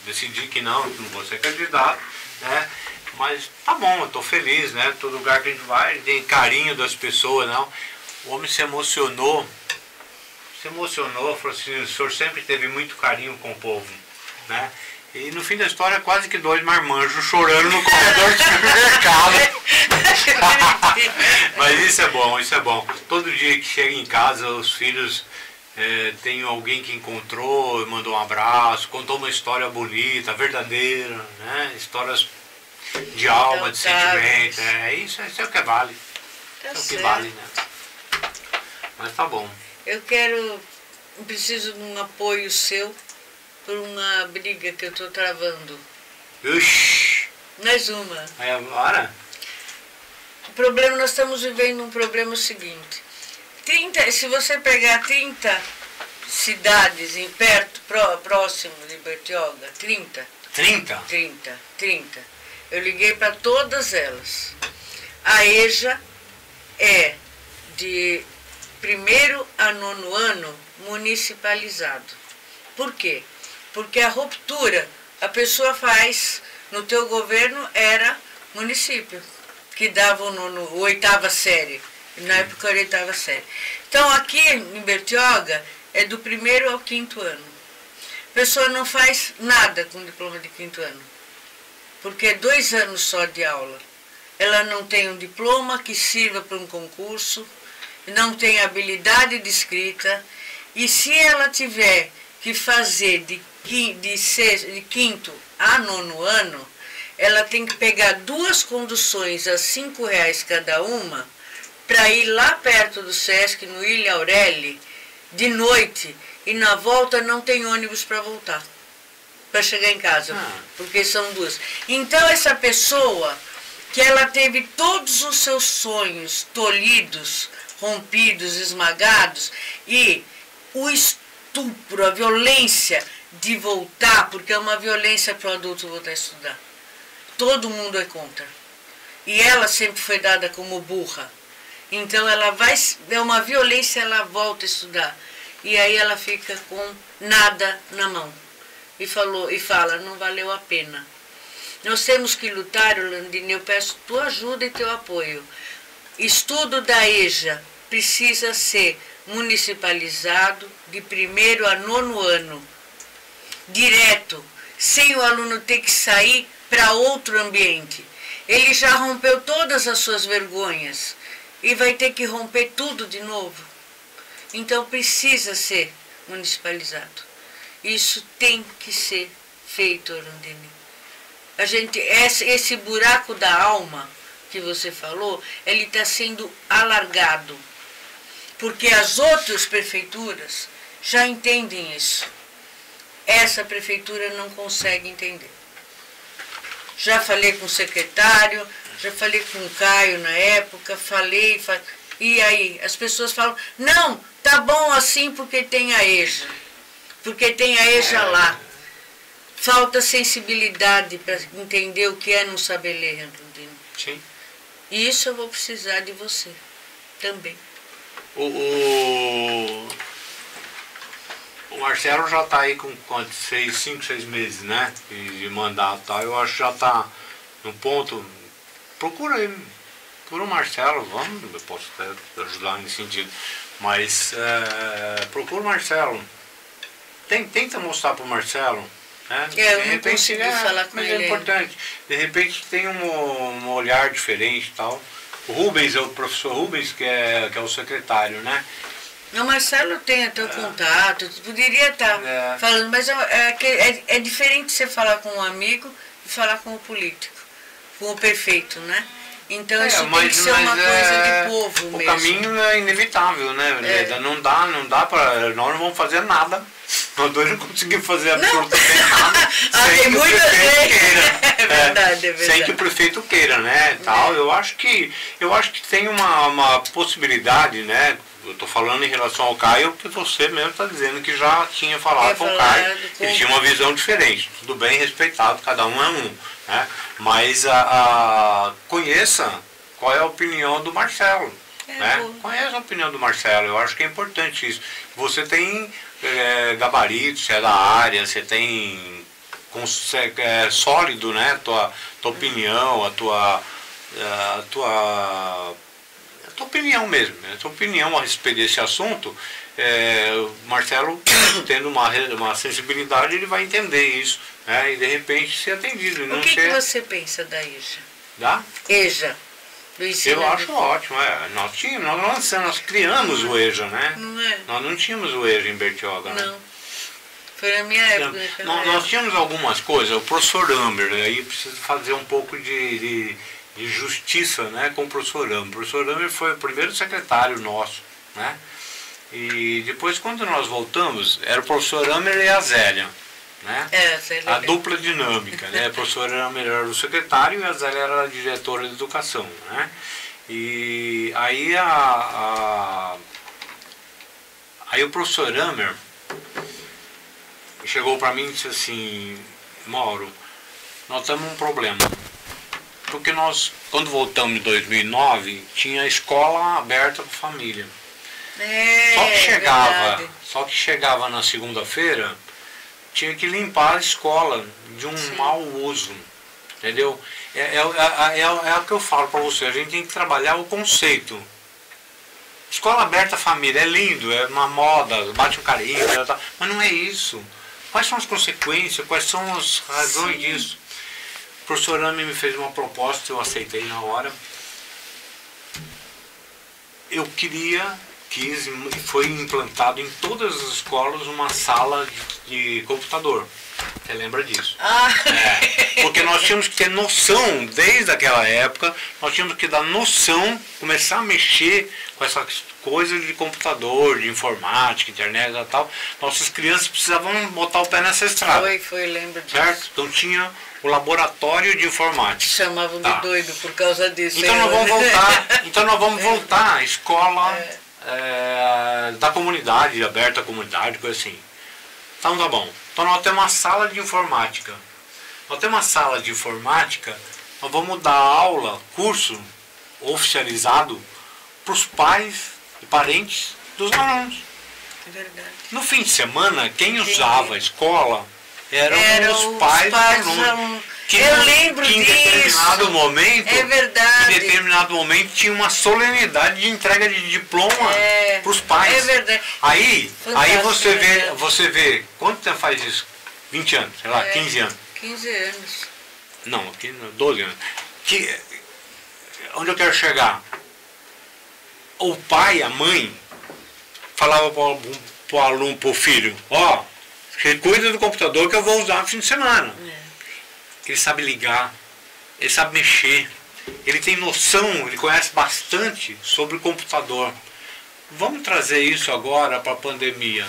decidi que não vou ser candidato, né? Mas tá bom, eu tô feliz, né? Todo lugar que a gente vai, tem carinho das pessoas, não. O homem se emocionou, falou assim, o senhor sempre teve muito carinho com o povo, né? E no fim da história, quase que 2 marmanjos chorando no corredor do supermercado. Mas isso é bom. Todo dia que chega em casa, os filhos tem alguém que encontrou, mandou um abraço, contou uma história bonita, verdadeira, né? Histórias de alma, de sentimento. Isso é o que vale. Isso é o que vale, né? Mas tá bom. Eu preciso de um apoio seu por uma briga que eu estou travando. Uxi! Mais uma. Aí agora? O problema, nós estamos vivendo um problema seguinte. Se você pegar 30 cidades próximo de Bertioga, 30. 30? 30. Eu liguei para todas elas. A EJA é de 1º a 9º ano municipalizado. Por quê? Porque a ruptura, a pessoa faz, no teu governo era município, que dava o oitava série, na época era a oitava série. Então aqui em Bertioga é do 1º ao 5º ano. A pessoa não faz nada com diploma de 5º ano, porque é 2 anos só de aula. Ela não tem um diploma que sirva para um concurso, não tem habilidade de escrita, e se ela tiver que fazer de 5º a 9º ano, ela tem que pegar 2 conduções a R$5 cada uma para ir lá perto do Sesc, no Ilha Aureli, de noite, e na volta não tem ônibus para voltar, para chegar em casa, porque são 2. Então essa pessoa, que ela teve todos os seus sonhos tolhidos, rompidos, esmagados, e o estupro, a violência de voltar, porque é uma violência para o adulto voltar a estudar. Todo mundo é contra. E ela sempre foi dada como burra. Então ela vai, é uma violência, ela volta a estudar. E aí ela fica com nada na mão. E fala, não valeu a pena. Nós temos que lutar, Orlandini, eu peço tua ajuda e teu apoio. Estudo da EJA precisa ser municipalizado de 1º a 9º ano. Direto, sem o aluno ter que sair para outro ambiente. Ele já rompeu todas as suas vergonhas e vai ter que romper tudo de novo. Então precisa ser municipalizado. Isso tem que ser feito, Orlandini. Esse buraco da alma que você falou, ele está sendo alargado. Porque as outras prefeituras já entendem isso. Essa prefeitura não consegue entender. Já falei com o secretário, já falei com o Caio na época, e aí as pessoas falam, não, tá bom assim porque tem a EJA. Porque tem a EJA lá. Falta sensibilidade para entender o que é não saber ler, Orlandini. Sim. E isso eu vou precisar de você também. O Marcelo já está aí com quanto? 5, 6 meses, né? De mandato e tal. Eu acho que já está no ponto. Procura aí. Procura o Marcelo, vamos, eu posso até ajudar nesse sentido. Mas procura o Marcelo. Tenta mostrar para o Marcelo. Né? Eu não consegui falar com ele. Mas é importante. De repente tem um olhar diferente e tal. O Rubens é o professor Rubens, que é o secretário, né? O Marcelo tem até o contato, poderia estar falando, mas é diferente você falar com um amigo e falar com o político, com o prefeito, né? Então isso tem que ser uma coisa de povo mesmo. O caminho é inevitável, né? Não dá para... Nós não vamos fazer nada. Nós dois não conseguimos fazer absolutamente nada sem que o prefeito queira. É verdade. Sem que o prefeito queira, né? Tal. Eu acho que tem uma possibilidade, né? Eu estou falando em relação ao Caio, que você mesmo está dizendo que já tinha falado com o Caio. Ele tinha uma visão diferente. Tudo bem, respeitado, cada um é um. Né? Mas conheça qual é a opinião do Marcelo. Né? Conheça a opinião do Marcelo. Eu acho que é importante isso. Você tem gabarito, você é da área, você tem sólido, né? Tua opinião, a tua opinião mesmo, né? A tua opinião a respeito desse assunto, o Marcelo, tendo uma sensibilidade, ele vai entender isso, né? E de repente ser atendido. O que você pensa da EJA? Da? EJA. Eu acho ótimo, nós criamos o EJA, né? Não é? Nós não tínhamos o EJA em Bertioga, né? Não. Foi na minha época. Nós tínhamos algumas coisas, o professor Amber, aí preciso fazer um pouco de justiça, né, com o professor Amber. O professor Amber foi o primeiro secretário nosso, né? E depois, quando nós voltamos, era o professor Amber e a Zélia, né? A dupla dinâmica, né? O professor Amber era o secretário e a Zélia era a diretora de educação, né? E aí aí o professor Amber chegou para mim e disse assim, Mauro, nós temos um problema. Porque nós, quando voltamos em 2009, tinha escola aberta para família. Só que chegava na segunda-feira, tinha que limpar a escola de um Sim. mau uso. Entendeu? É o que eu falo para você, a gente tem que trabalhar o conceito. Escola aberta família, é lindo, é uma moda, bate um carinho, mas não é isso. Quais são as consequências, quais são as razões Sim. disso? O professor Ami me fez uma proposta, eu aceitei na hora. Eu quis e foi implantado em todas as escolas uma sala de computador. Você lembra disso? Ah. Porque nós tínhamos que ter noção, desde aquela época, nós tínhamos que dar noção, começar a mexer com essas coisas de computador, de informática, internet e tal. Nossas crianças precisavam botar o pé nessa estrada. Foi, lembro disso. Certo? Então tinha o laboratório de informática. Chamavam de doido por causa disso. Então nós vamos voltar à escola da comunidade, aberta à comunidade, coisa assim. Então tá bom. Então nós temos uma sala de informática. Nós temos uma sala de informática, nós vamos dar aula, curso oficializado para os pais e parentes dos alunos. É verdade. No fim de semana, quem usava a escola eram os pais dos alunos. Eu lembro que em disso. determinado momento, É verdade. em determinado momento tinha uma solenidade de entrega de diploma para os pais. É verdade. Aí Fantástico, você vê, quanto tempo faz isso? 20 anos, sei lá, 15 anos. 15 anos. Não, 12 anos. Onde eu quero chegar? O pai, a mãe, falava para o aluno, para o filho, ó, você cuida do computador que eu vou usar no fim de semana. Ele sabe ligar, ele sabe mexer, ele tem noção, ele conhece bastante sobre o computador. Vamos trazer isso agora para a pandemia,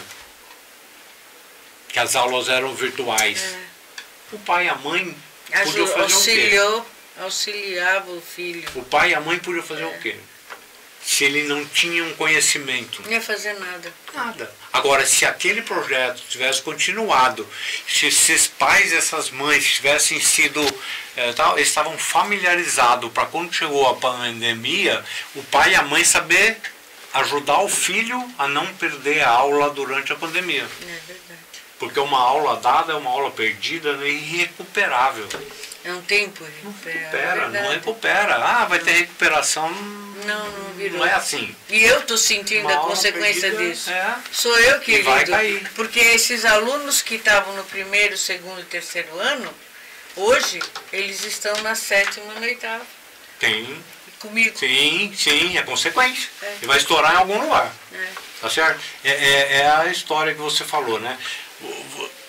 que as aulas eram virtuais. O pai e a mãe podiam fazer o quê? Auxiliava o filho. O pai e a mãe podiam fazer o quê? Se ele não tinha um conhecimento. Não ia fazer nada. Nada. Agora, se aquele projeto tivesse continuado, se esses pais e essas mães tivessem sido, eles estavam familiarizados para quando chegou a pandemia, o pai e a mãe saber ajudar o filho a não perder a aula durante a pandemia. É verdade. Porque uma aula dada é uma aula perdida, irrecuperável. É um tempo Não recupera. Ah, vai ter recuperação. Não virou. Não é assim. E eu estou sentindo a consequência disso. Sou eu que vai lido. cair. Porque esses alunos que estavam no primeiro, segundo e terceiro ano, hoje, eles estão na sétima e na oitava. Tem. Comigo. Sim, é consequência. E vai estourar em algum lugar. Tá certo? É a história que você falou, né?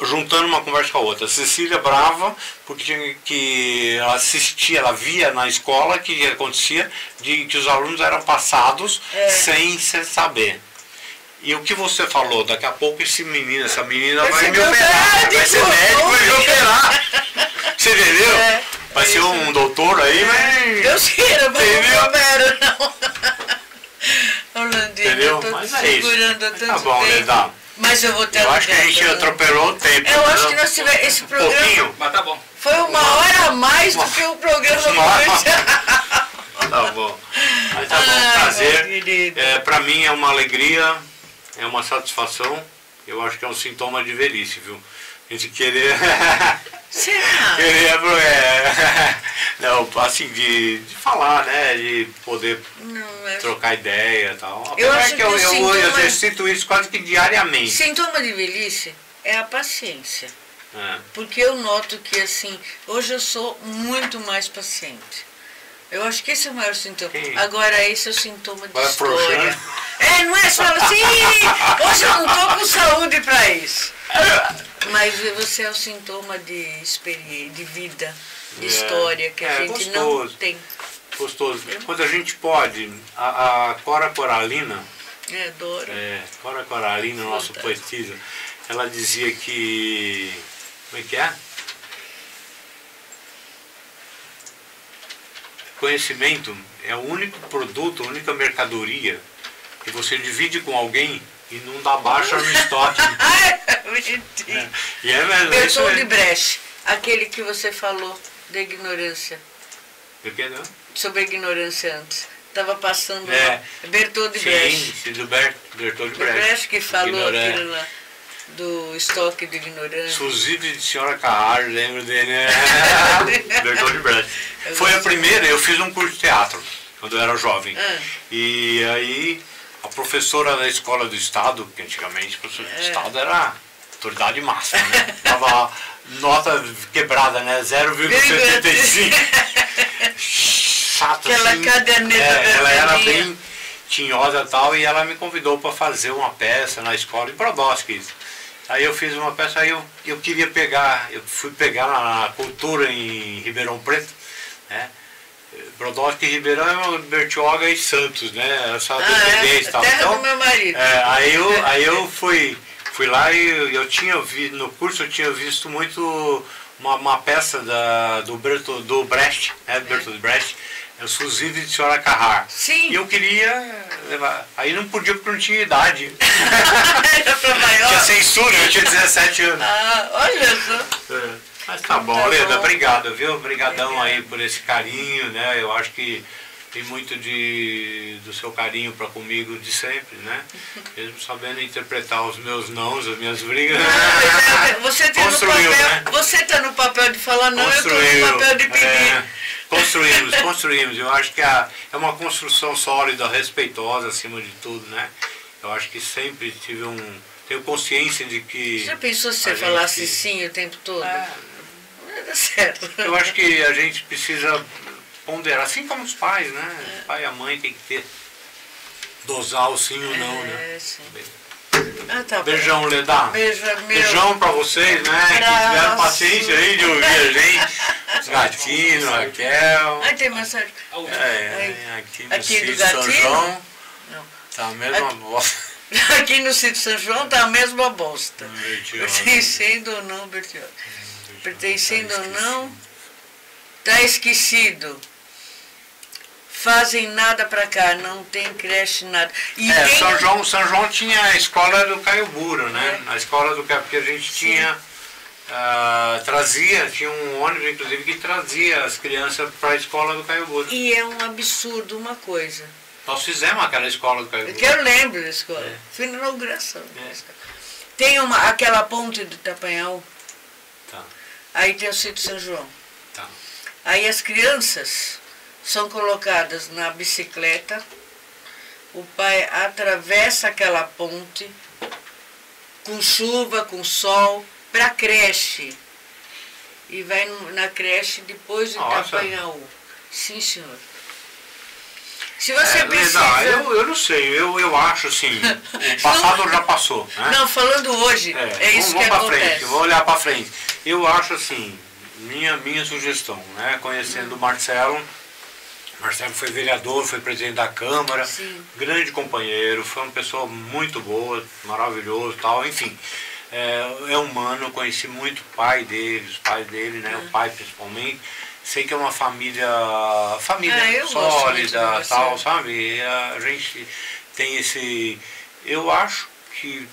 Juntando uma conversa com a outra. Cecília brava, porque ela assistia, ela via na escola que acontecia, que os alunos eram passados sem saber. E o que você falou, daqui a pouco essa menina vai me operar, vai ser médico, vai me operar. Você entendeu? Vai ser um doutor aí, mas... Deus queira, mas não opero, não. Orlandinho, entendeu? eu tô Mas segurando é há isso. tanto Tá bom, tempo. Nedá. Mas eu vou ter Eu acho que a gente atropelou o tempo. Eu acho que nós tivemos esse programa. Pouquinho, mas tá bom. Foi uma hora a mais do que o programa comercial. Tá bom. Mas tá bom, prazer. Pra mim é uma alegria, é uma satisfação. Eu acho que é um sintoma de velhice, viu? A gente querer. Será? Não, assim, de falar, né? De poder trocar ideia e tal. Eu Apesar acho que eu sintoma... exercito isso quase que diariamente. Sintoma de velhice é a paciência. Porque eu noto que, assim, hoje eu sou muito mais paciente. Eu acho que esse é o maior sintoma. Agora, esse é o sintoma de história. Não é? Você fala assim, hoje eu não estou com saúde para isso. Mas você é o sintoma de vida, de história, que a gente não tem. Gostoso. Quando a gente pode, a Cora Coralina, adoro. Cora Coralina, nossa poetisa, ela dizia que... Como é que é? Conhecimento é o único produto, a única mercadoria que você divide com alguém e não dá baixa no estoque. Mentira. Bertold de Brecht, aquele que você falou da ignorância. Do que, não? Sobre a ignorância antes. Estava passando lá. Bertold de Brecht. Sim, do Bertold de Brecht. Brecht que falou aquilo lá. do estoque de ignorância. Suzide de Senhora Carraro, lembro dele, né? Bertold Brecht. Foi a primeira, eu fiz um curso de teatro, quando eu era jovem. E aí, a professora da escola do Estado, que antigamente o professor do Estado era autoridade máxima, né? Dava nota quebrada, né? 0,75. Chata, aquela assim. caderneta ela era bem tinhosa e tal, e ela me convidou para fazer uma peça na escola em Brodowski. Aí eu fiz uma peça, aí eu queria pegar, eu fui pegar na cultura em Ribeirão Preto, né? Brodowski, Ribeirão, Bertioga e Santos, né? Essa dependência e tal. Terra Então, do meu marido. aí eu fui lá e eu tinha visto, no curso eu tinha visto muito uma peça do Brecht, né? Bertold Brecht, o Suzide de Senhora Carraro. Sim. E eu queria levar. Aí não podia porque não tinha idade. Era pra maior? Tinha censura, eu tinha 17 anos. Olha só. Mas tá bom, Leda, obrigado, viu? Obrigadão aí por esse carinho, né? Eu acho que tem muito do seu carinho para comigo de sempre, né? Mesmo sabendo interpretar os meus nãos, as minhas brigas. Você tem construiu, papel, né? Você está no papel de falar não, eu estou no papel de pedir. Construímos. Eu acho que é uma construção sólida, respeitosa acima de tudo, né? Eu acho que sempre tenho consciência de que... Já pensou se você falasse sim o tempo todo? Não ia dar certo. Eu acho que a gente precisa ponderar, assim como os pais, né? O pai e a mãe tem que dosar o sim ou não, né? Sim. Tá beijão, Leda. Beijão pra vocês, né? Que tiveram paciência aí de ouvir a gente. Os gatinhos, Raquel. Aí tem mensagem. Aqui no sítio São João. Não. Tá a mesma bosta. Aqui no sítio São João tá a mesma bosta. Pertencendo ou não, Bertioga. Pertencendo ou não, tá esquecido. Fazem nada pra cá, não tem creche, nada. E São João tinha a escola do Caioburo, né? A escola do Caioburo, porque a gente tinha, tinha um ônibus, inclusive, que trazia as crianças para a escola do Caioburo. E é um absurdo uma coisa. Nós fizemos aquela escola do Caioburo. Que eu lembro da escola. Fui na inauguração. Tem aquela ponte do Tapanhau. Tá. Aí tem o sítio São João. Tá. Aí as crianças são colocadas na bicicleta, o pai atravessa aquela ponte, com chuva, com sol, para a creche. E vai na creche depois de Tapanhaú. Sim, senhor. Se você precisa... eu não sei, eu acho assim, o passado já passou. Né? Não, falando hoje, é isso que acontece. Frente, vou olhar para frente. Eu acho assim, minha sugestão, né? Conhecendo o Marcelo foi vereador, foi presidente da Câmara, grande companheiro, foi uma pessoa muito boa, maravilhoso, tal, enfim. É humano, conheci muito os pais dele, né? O pai principalmente. Sei que é uma família sólida, tal, sabe? E a gente tem esse... Eu acho que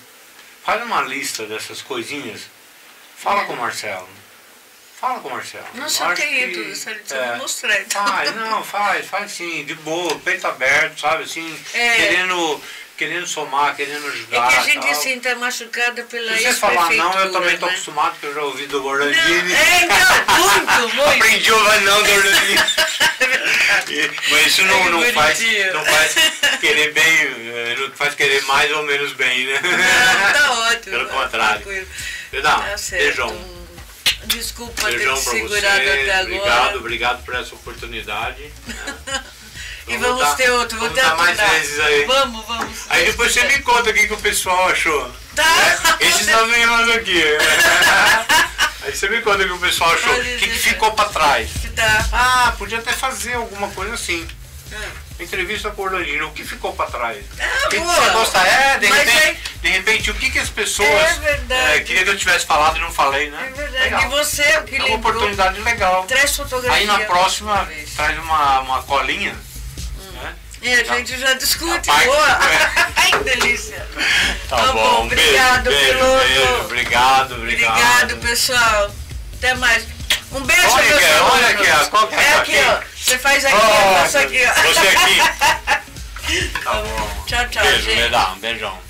faz uma lista dessas coisinhas, fala com o Marcelo. Fala com o Marcelo. Não, só tem tudo, você não mostrar. Então. Faz sim, de boa, peito aberto, sabe, assim, querendo somar, querendo ajudar. É que a gente assim está machucada pela ex-prefeitura. Se você falar não, eu também estou acostumado, porque eu já ouvi do Orlandini. Muito. Aprendi o não do Orlandini. Mas isso não faz querer bem, não faz querer mais ou menos bem, né? Não, tá ótimo. Pelo contrário. Beijão. Desculpa beijão ter segurado até agora. Obrigado por essa oportunidade. Né? E vamos ter outro, vamos ter mais vezes aí. Vamos. Aí depois você me conta o que o pessoal achou. Tá. Esses nós vimos aqui. Aí você me conta o que o pessoal achou. O que ficou pra trás? Tá. Podia até fazer alguma coisa assim. Entrevista com o Orlandino, o que ficou para trás? Você gosta? De repente, o que as pessoas queriam que eu tivesse falado e não falei, né? É verdade. Legal. E você, o que lembrou? É uma oportunidade legal. Traz fotografia. Aí na próxima, traz uma colinha. Né? E a gente já discute. Boa! Ai, que delícia! Tá bom, obrigado, piloto. Obrigado, pessoal. Até mais. Um beijo, olha aqui, qual que é aqui, ó. Você faz aqui, eu faço aqui, ó. Você aqui. Tá bom. Tchau, beijo, gente. Um beijão.